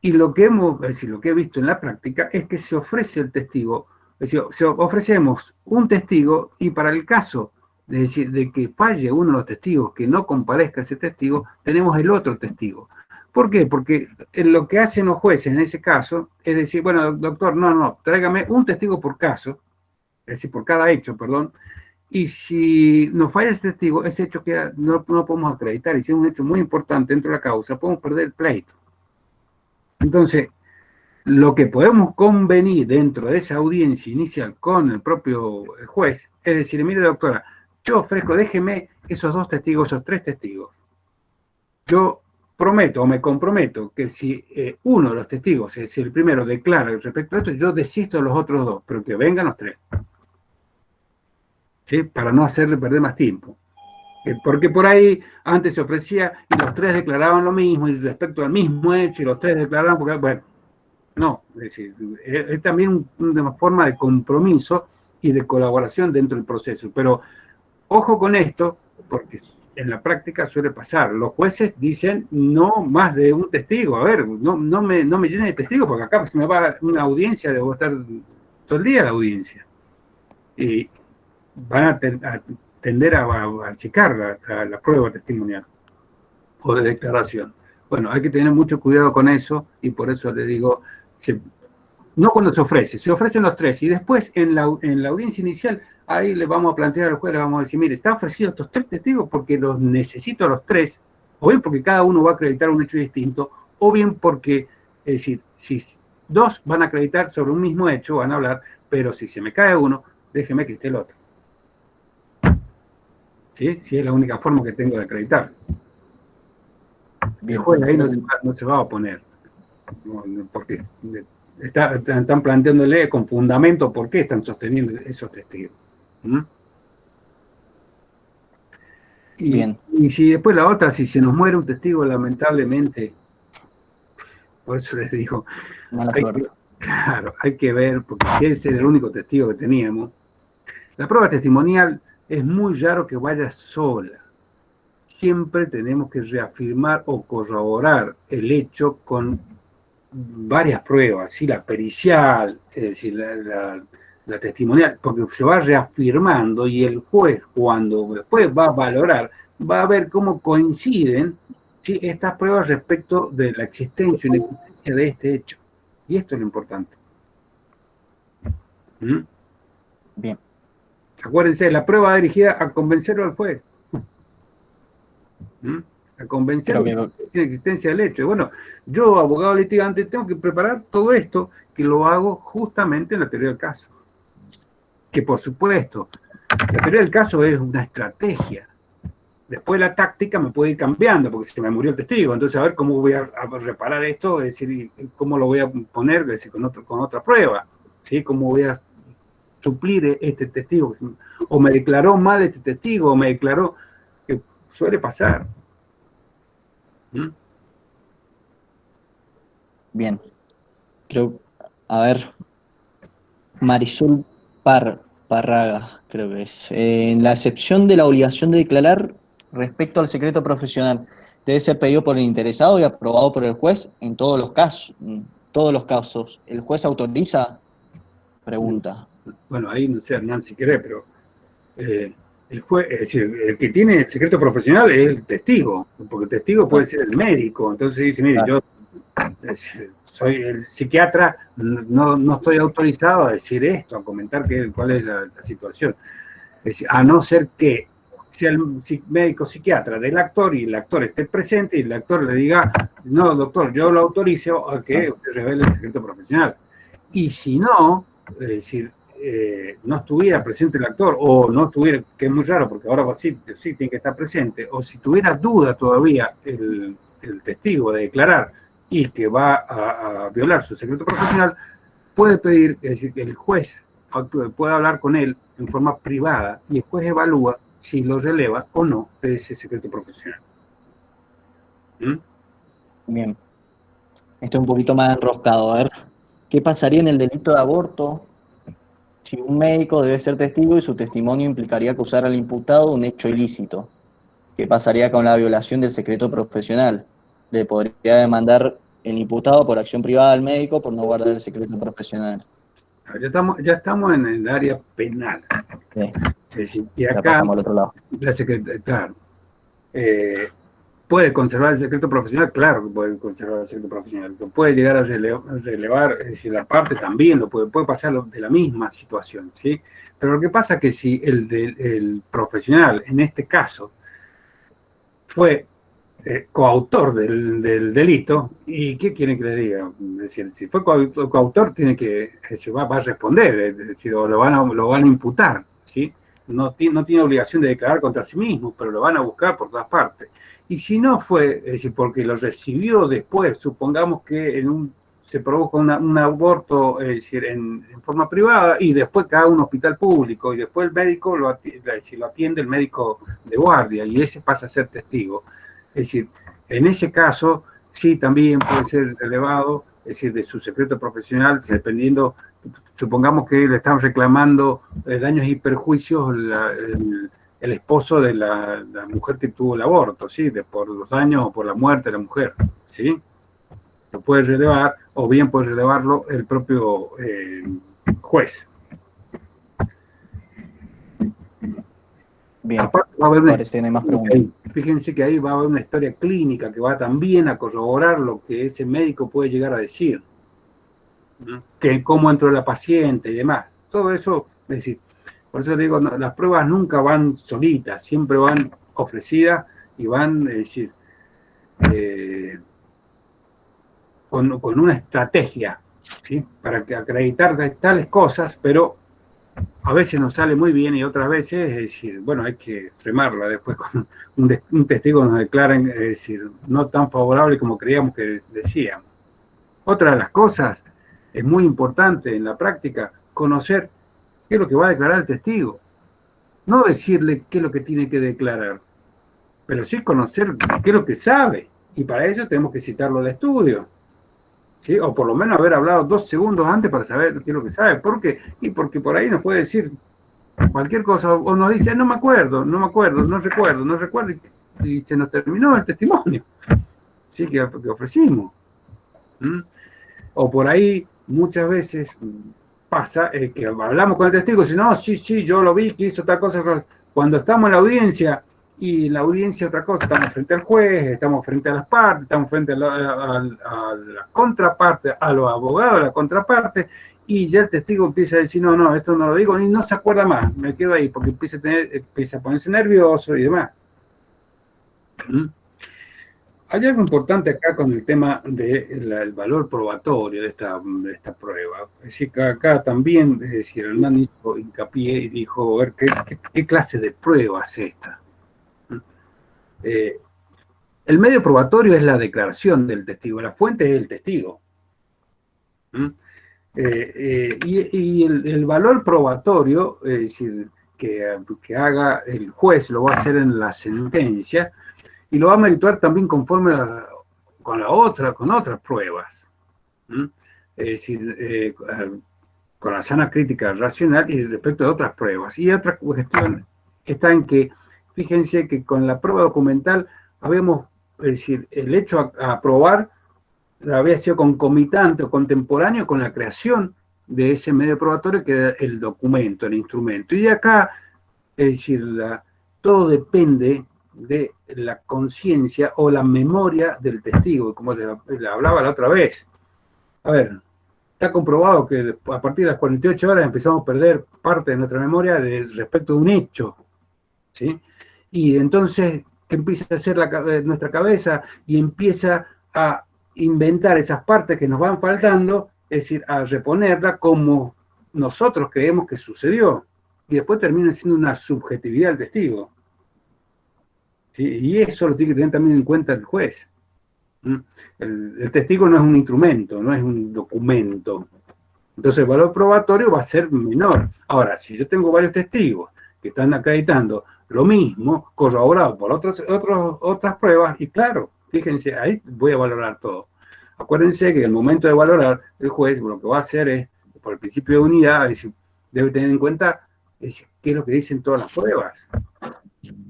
Y lo que he visto en la práctica es que se ofrece el testigo, es decir, ofrecemos un testigo y para el caso de que falle uno de los testigos, que no comparezca ese testigo, tenemos el otro testigo. ¿Por qué? Porque lo que hacen los jueces en ese caso es decir, bueno, doctor, no, tráigame un testigo por caso, es decir, por cada hecho, perdón, Y si nos falla ese testigo, ese hecho queda, no podemos acreditar, y si es un hecho muy importante dentro de la causa, podemos perder el pleito. Entonces, lo que podemos convenir dentro de esa audiencia inicial con el propio juez es decir, mire doctora, yo ofrezco, déjeme esos 2 testigos, esos 3 testigos. Yo prometo o me comprometo que si uno de los testigos, si el primero declara respecto a esto, yo desisto de los otros 2, pero que vengan los 3. ¿Sí? Para no hacerle perder más tiempo. Porque por ahí antes se ofrecía y los 3 declaraban lo mismo y respecto al mismo hecho y los 3 declaraban porque, bueno, no, es decir, es también una forma de compromiso y de colaboración dentro del proceso. Pero ojo con esto, porque en la práctica suele pasar. Los jueces dicen no más de un testigo. A ver, no me llenen de testigos porque acá se me va una audiencia, debo estar todo el día de audiencia. Y van a tender a achicar la prueba testimonial o de declaración. Bueno, hay que tener mucho cuidado con eso y por eso les digo, no cuando se ofrecen los 3 y después en la audiencia inicial ahí le vamos a plantear al juez, le vamos a decir, mire, está ofrecido estos 3 testigos porque los necesito a los 3, o bien porque cada uno va a acreditar un hecho distinto, o bien porque, es decir, si 2 van a acreditar sobre un mismo hecho, van a hablar, pero si se me cae uno, déjeme que esté el otro. ¿Sí? Si es la única forma que tengo de acreditar. El juez ahí no se va a oponer, porque están planteándole con fundamento por qué están sosteniendo esos testigos. Y si después la otra, si se nos muere un testigo, lamentablemente, por eso les digo, claro, hay que ver, porque ese es el único testigo que teníamos. La prueba testimonial es muy raro que vaya sola. Siempre tenemos que reafirmar o corroborar el hecho con varias pruebas, ¿sí? La pericial, es decir, la testimonial, porque se va reafirmando y el juez, cuando después va a valorar, va a ver cómo coinciden, ¿sí? Estas pruebas respecto de la existencia y la existencia de este hecho. Y esto es lo importante. Bien. Acuérdense, la prueba dirigida a convencerlo al juez. A convencerlo de la existencia del hecho. Bueno, yo, abogado litigante, tengo que preparar todo esto, que lo hago justamente en la teoría del caso. Que por supuesto, la teoría del caso es una estrategia. Después la táctica me puede ir cambiando, porque se me murió el testigo. Entonces, a ver cómo voy a reparar esto, es decir, cómo lo voy a poner, es decir, con otra prueba. ¿Sí? Cómo voy a suplir este testigo. O me declaró mal este testigo, o me declaró, que suele pasar. Bien. Creo, a ver, Marisol Parraga, creo que es. En la excepción de la obligación de declarar respecto al secreto profesional, debe ser pedido por el interesado y aprobado por el juez en todos los casos. ¿El juez autoriza? Pregunta. Bueno, ahí no sé, Hernán, si querés, pero el juez, es decir, el que tiene el secreto profesional es el testigo, porque el testigo puede ser el médico. Entonces dice, mire, yo soy el psiquiatra, no estoy autorizado a decir esto, a comentar cuál es la situación. Es decir, a no ser que sea el médico psiquiatra del actor y el actor esté presente y el actor le diga, no, doctor, yo lo autorizo a que usted revele el secreto profesional. Y si no, es decir, no estuviera presente el actor, o no estuviera, que es muy raro, porque ahora sí tiene que estar presente, o si tuviera duda todavía el testigo de declarar y que va a violar su secreto profesional, puede pedir, es decir, que el juez pueda hablar con él en forma privada y el juez evalúa si lo releva o no de ese secreto profesional. Bien. Esto es un poquito más enroscado. A ver, ¿qué pasaría en el delito de aborto si un médico debe ser testigo y su testimonio implicaría acusar al imputado de un hecho ilícito? ¿Qué pasaría con la violación del secreto profesional? ¿Le podría demandar el imputado por acción privada al médico por no guardar el secreto profesional? Ya estamos en el área penal. Sí. Es decir, y Ya acá, pasamos al otro lado. claro, puede conservar el secreto profesional, claro que puede conservar el secreto profesional, lo puede llegar a relevar, es decir, la parte también lo puede pasar de la misma situación, ¿sí? Pero lo que pasa es que si el profesional, en este caso, fue coautor del delito, ¿y qué quieren que le diga? Es decir, si fue coautor, tiene que, va a responder, es decir, o lo van a imputar, ¿sí? No tiene obligación de declarar contra sí mismo, pero lo van a buscar por todas partes. Y si no fue, es decir, porque lo recibió después, supongamos que se provoca un aborto, es decir, en forma privada, y después cae a un hospital público, y después el médico lo atiende el médico de guardia, y ese pasa a ser testigo. Es decir, en ese caso, sí, también puede ser relevado, es decir, de su secreto profesional, dependiendo, supongamos que le están reclamando daños y perjuicios el esposo de la mujer que tuvo el aborto, ¿sí? Por los daños o por la muerte de la mujer, ¿sí? Lo puede relevar, o bien puede relevarlo el propio juez. Bien, aparte va a haber parece que no hay más preguntas. Fíjense que ahí va a haber una historia clínica que va también a corroborar lo que ese médico puede llegar a decir, ¿no? Que cómo entró la paciente y demás. Todo eso, es decir, por eso le digo, no, las pruebas nunca van solitas, siempre van ofrecidas y van, es decir, con una estrategia, ¿sí? Para acreditar tales cosas, pero a veces nos sale muy bien y otras veces, es decir, bueno, hay que remarla después cuando un testigo nos declara, es decir, no tan favorable como creíamos que decíamos. Otra de las cosas, es muy importante en la práctica conocer qué es lo que va a declarar el testigo. No decirle qué es lo que tiene que declarar, pero sí conocer qué es lo que sabe. Y para ello tenemos que citarlo al estudio, ¿sí? O por lo menos haber hablado 2 segundos antes para saber qué es lo que sabe. ¿Por qué? Y porque por ahí nos puede decir cualquier cosa, o nos dice, no recuerdo, y se nos terminó el testimonio, ¿sí? que ofrecimos. O por ahí muchas veces pasa que hablamos con el testigo y dice, no, sí, yo lo vi, que hizo tal cosa. Cuando estamos en la audiencia, y en la audiencia otra cosa, estamos frente al juez, estamos frente a las partes, estamos frente a la contraparte, a los abogados de la contraparte, y ya el testigo empieza a decir, no, esto no lo digo, y no se acuerda más, me quedo ahí, porque empieza a ponerse nervioso y demás. Hay algo importante acá con el tema del valor probatorio de esta prueba. Es decir, que acá también, es decir, Hernán hizo hincapié y dijo, a ver, ¿qué clase de prueba es esta? El medio probatorio es la declaración del testigo, la fuente es el testigo. Y el valor probatorio, es decir, que haga el juez, lo va a hacer en la sentencia, y lo va a merituar también conforme con otras pruebas. Es decir, con la sana crítica racional y respecto de otras pruebas. Y otra cuestión está en que, fíjense que con la prueba documental habíamos, es decir, el hecho a probar había sido concomitante o contemporáneo con la creación de ese medio probatorio que era el documento, el instrumento. Y acá, es decir, todo depende de la conciencia o la memoria del testigo, como le hablaba la otra vez. A ver, está comprobado que a partir de las 48 horas empezamos a perder parte de nuestra memoria respecto de un hecho, ¿sí? Y entonces, ¿qué empieza a hacer nuestra cabeza? Y empieza a inventar esas partes que nos van faltando, es decir, a reponerla como nosotros creemos que sucedió. Y después termina siendo una subjetividad del testigo. ¿Sí? Y eso lo tiene que tener también en cuenta el juez. El testigo no es un instrumento, no es un documento. Entonces el valor probatorio va a ser menor. Ahora, si yo tengo varios testigos que están acreditando lo mismo, corroborado por otras pruebas, y claro, fíjense, ahí voy a valorar todo. Acuérdense que en el momento de valorar, el juez lo que va a hacer es, por el principio de unidad, debe tener en cuenta qué es lo que dicen todas las pruebas.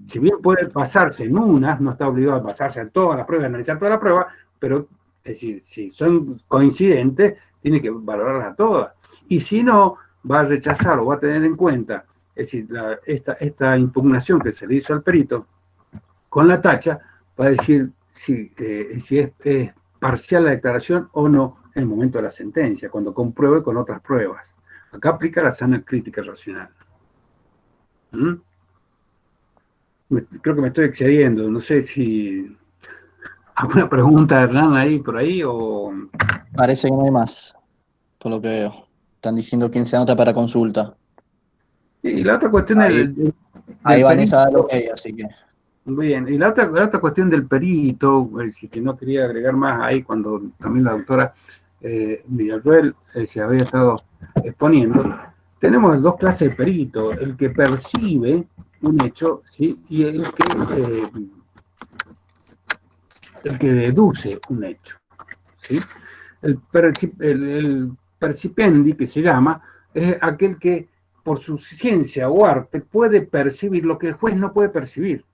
Si bien puede basarse en unas, no está obligado a basarse en todas las pruebas, analizar todas las pruebas, pero es decir, si son coincidentes, tiene que valorarlas a todas. Y si no, va a rechazar o va a tener en cuenta, es decir, esta impugnación que se le hizo al perito con la tacha, va a decir si es parcial la declaración o no en el momento de la sentencia, cuando compruebe con otras pruebas. Acá aplica la sana crítica racional. ¿Mm? Creo que me estoy excediendo, no sé si alguna pregunta, Hernán, ahí por ahí o... Parece que no hay más, por lo que veo. Están diciendo quién se anota para consulta. Y la otra cuestión del Ahí Vanessa da perito, lo así que... bien, y la otra cuestión del perito, que no quería agregar más ahí cuando también la doctora Villarruel se había estado exponiendo, tenemos dos clases de perito, el que percibe un hecho, ¿sí? Y el que deduce un hecho, ¿sí? El percipendi, que se llama, es aquel que por su ciencia o arte puede percibir lo que el juez no puede percibir.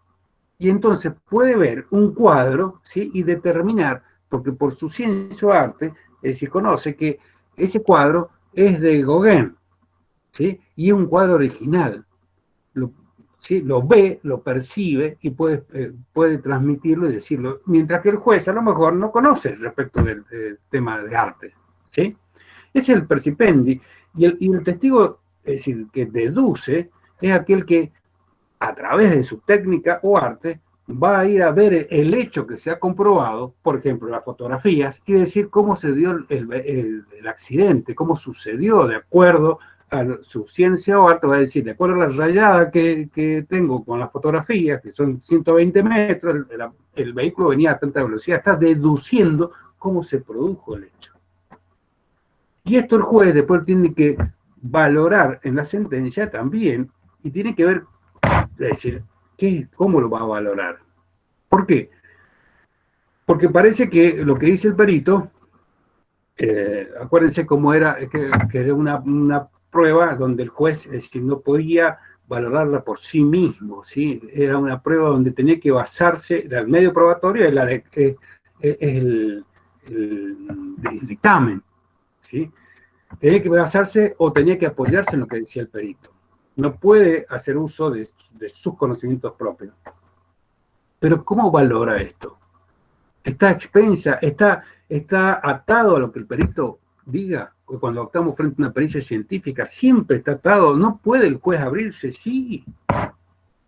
Y entonces puede ver un cuadro, ¿sí? Y determinar, porque por su ciencia o arte, se conoce que ese cuadro es de Gauguin, ¿sí? Y es un cuadro original. ¿Sí? Lo ve, lo percibe y puede transmitirlo y decirlo, mientras que el juez a lo mejor no conoce respecto del tema de arte. ¿Sí? Ese es el percipendi, y el testigo, es decir, que deduce, es aquel que a través de su técnica o arte va a ir a ver el hecho que se ha comprobado, por ejemplo, las fotografías, y decir cómo se dio el accidente, cómo sucedió de acuerdo a su ciencia o arte. Va a decir, de acuerdo a la rayada que tengo con las fotografías, que son 120 metros, el vehículo venía a tanta velocidad, está deduciendo cómo se produjo el hecho. Y esto el juez después tiene que valorar en la sentencia también, y tiene que ver, es decir, ¿cómo lo va a valorar? ¿Por qué? Porque parece que lo que dice el perito, acuérdense cómo era, que era una prueba donde el juez no podía valorarla por sí mismo, ¿sí? Era una prueba donde tenía que basarse, el medio probatorio es el dictamen, ¿sí? Tenía que basarse o tenía que apoyarse en lo que decía el perito. No puede hacer uso de sus conocimientos propios. Pero ¿cómo valora esto? Está a expensa, está atado a lo que el perito diga. Cuando estamos frente a una pericia científica, siempre está atado. No puede el juez abrirse, sí.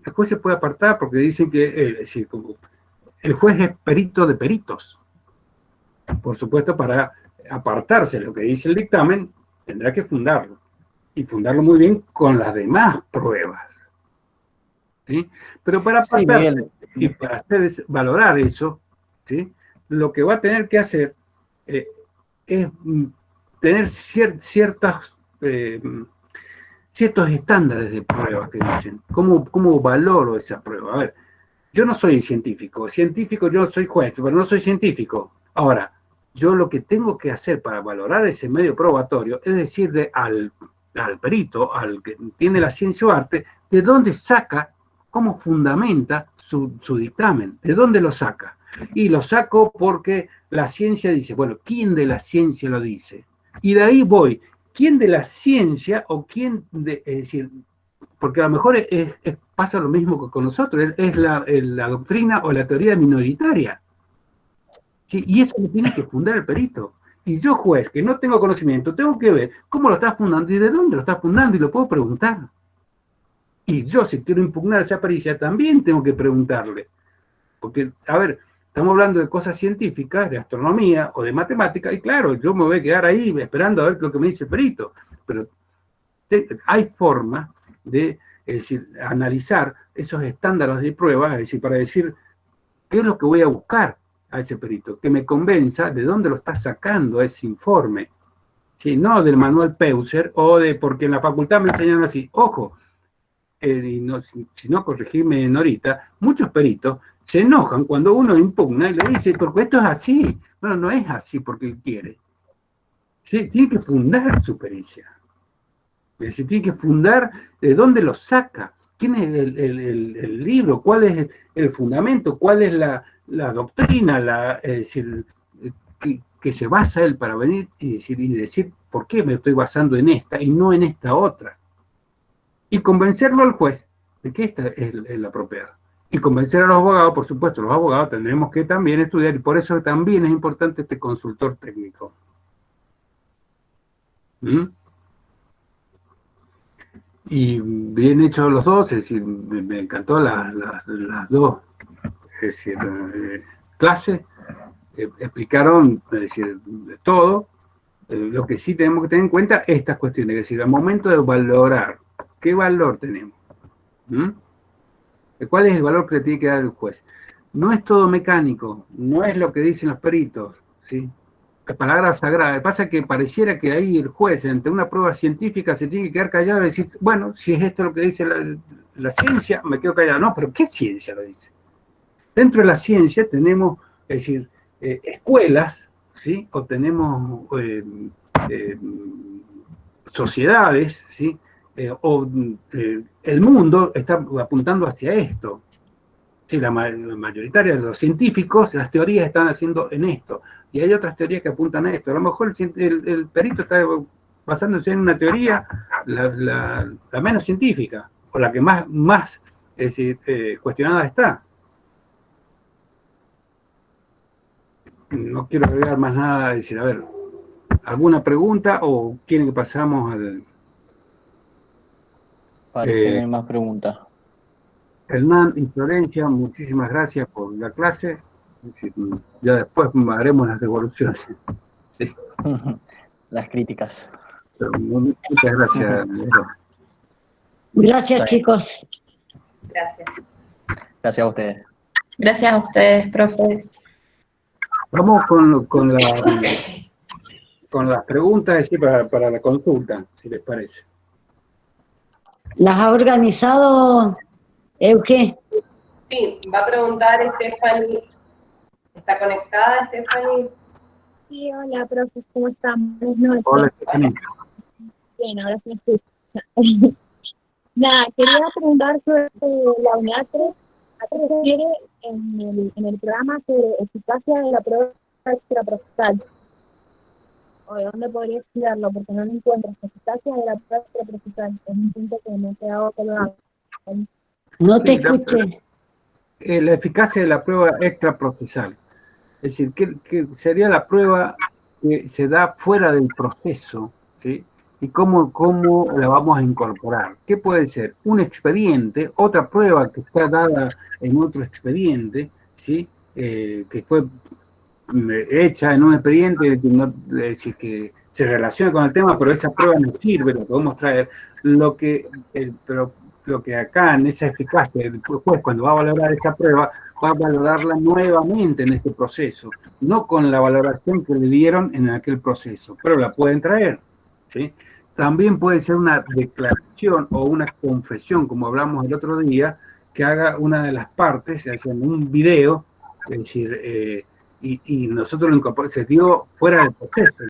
El juez se puede apartar porque dicen que el juez es perito de peritos. Por supuesto, para apartarse de lo que dice el dictamen, tendrá que fundarlo. Y fundarlo muy bien con las demás pruebas. ¿Sí? Pero para apartarse y para valorar eso, ¿sí? Lo que va a tener que hacer es tener ciertos estándares de prueba que dicen. ¿Cómo valoro esa prueba? A ver, yo no soy científico, yo soy juez, pero no soy científico. Ahora, yo lo que tengo que hacer para valorar ese medio probatorio es decirle al perito, al que tiene la ciencia o arte, de dónde saca, cómo fundamenta su dictamen, de dónde lo saca. Y lo saco porque la ciencia dice, bueno, ¿quién de la ciencia lo dice? Y de ahí voy, ¿quién de la ciencia o quién es decir, porque a lo mejor pasa lo mismo que con nosotros, es la doctrina o la teoría minoritaria. ¿Sí? Y eso lo tiene que fundar el perito. Y yo, juez, que no tengo conocimiento, tengo que ver cómo lo está fundando y de dónde lo está fundando, y lo puedo preguntar. Y yo, si quiero impugnar esa pericia, también tengo que preguntarle. Porque, a ver, estamos hablando de cosas científicas, de astronomía o de matemática, y claro, yo me voy a quedar ahí esperando a ver lo que me dice el perito. Pero hay forma de analizar esos estándares de pruebas, es decir, para decir qué es lo que voy a buscar a ese perito, que me convenza de dónde lo está sacando ese informe. ¿Sí? No del manual Peuser o de porque en la facultad me enseñaron así. Ojo, y no, si no corregirme ahorita, muchos peritos se enojan cuando uno impugna y le dice, porque esto es así. Bueno, no es así porque él quiere. ¿Sí? Tiene que fundar su pericia. Es decir, tiene que fundar de dónde lo saca. ¿Quién es el libro? ¿Cuál es el fundamento? ¿Cuál es la doctrina? Que se basa él para venir y decir por qué me estoy basando en esta y no en esta otra. Y convencerlo al juez de que esta es la apropiada. Y convencer a los abogados, por supuesto, los abogados tendremos que también estudiar, y por eso también es importante este consultor técnico. ¿Mm? Y bien hechos los dos, es decir, me encantó las dos, es decir, clases, explicaron, es decir, todo. Lo que sí tenemos que tener en cuenta estas cuestiones, es decir, al momento de valorar, ¿qué valor tenemos? ¿Mm? ¿Cuál es el valor que le tiene que dar el juez? No es todo mecánico, no es lo que dicen los peritos, ¿sí? La palabra sagrada. Pasa que pareciera que ahí el juez, ante una prueba científica, se tiene que quedar callado y decir, bueno, si es esto lo que dice la ciencia, me quedo callado. No, pero ¿qué ciencia lo dice? Dentro de la ciencia tenemos, es decir, escuelas, ¿sí? O tenemos sociedades, ¿sí? El mundo está apuntando hacia esto. Sí, la mayoritaria de los científicos, las teorías están haciendo en esto. Y hay otras teorías que apuntan a esto. A lo mejor el perito está basándose en una teoría, la menos científica, o la que más es decir, cuestionada está. No quiero agregar más nada, es decir, a ver, ¿alguna pregunta o quieren que pasamos al...? Parece que no hay más preguntas. Hernán y Florencia, muchísimas gracias por la clase. Es decir, ya después haremos las devoluciones. Sí. Las críticas. Pero muchas gracias. Gracias, chicos. Gracias. Gracias a ustedes. Gracias a ustedes, profes. Vamos con las preguntas, es decir, para la consulta, si les parece. ¿Las ha organizado Euge? Sí, va a preguntar Stephanie. ¿Está conectada, Stephanie? Sí, hola, profe, ¿cómo están? Buenas noches. Hola, Stephanie. Bien, ahora sí me escucha. Nada, quería preguntar sobre la unidad 3. ¿A qué se refiere en el programa sobre eficacia de la prueba extraprocesal? ¿O de dónde podría estudiarlo? Porque no lo encuentro. Eficacia de la prueba extraprocesal. Es un punto que me ha quedado colgado. No te Sí, escuché. La eficacia de la prueba extraprocesal. Es decir, que sería la prueba que se da fuera del proceso, ¿sí? Y cómo la vamos a incorporar. ¿Qué puede ser? Un expediente, otra prueba que está dada en otro expediente, ¿sí? Que fue hecha en un expediente que se relaciona con el tema, pero esa prueba no sirve, lo podemos traer. Pero lo que acá en esa eficacia, el juez cuando va a valorar esa prueba, va a valorarla nuevamente en este proceso, no con la valoración que le dieron en aquel proceso, pero la pueden traer, ¿sí? También puede ser una declaración o una confesión, como hablamos el otro día, que haga una de las partes, en un video, es decir, y nosotros lo incorporamos, se dio fuera del proceso.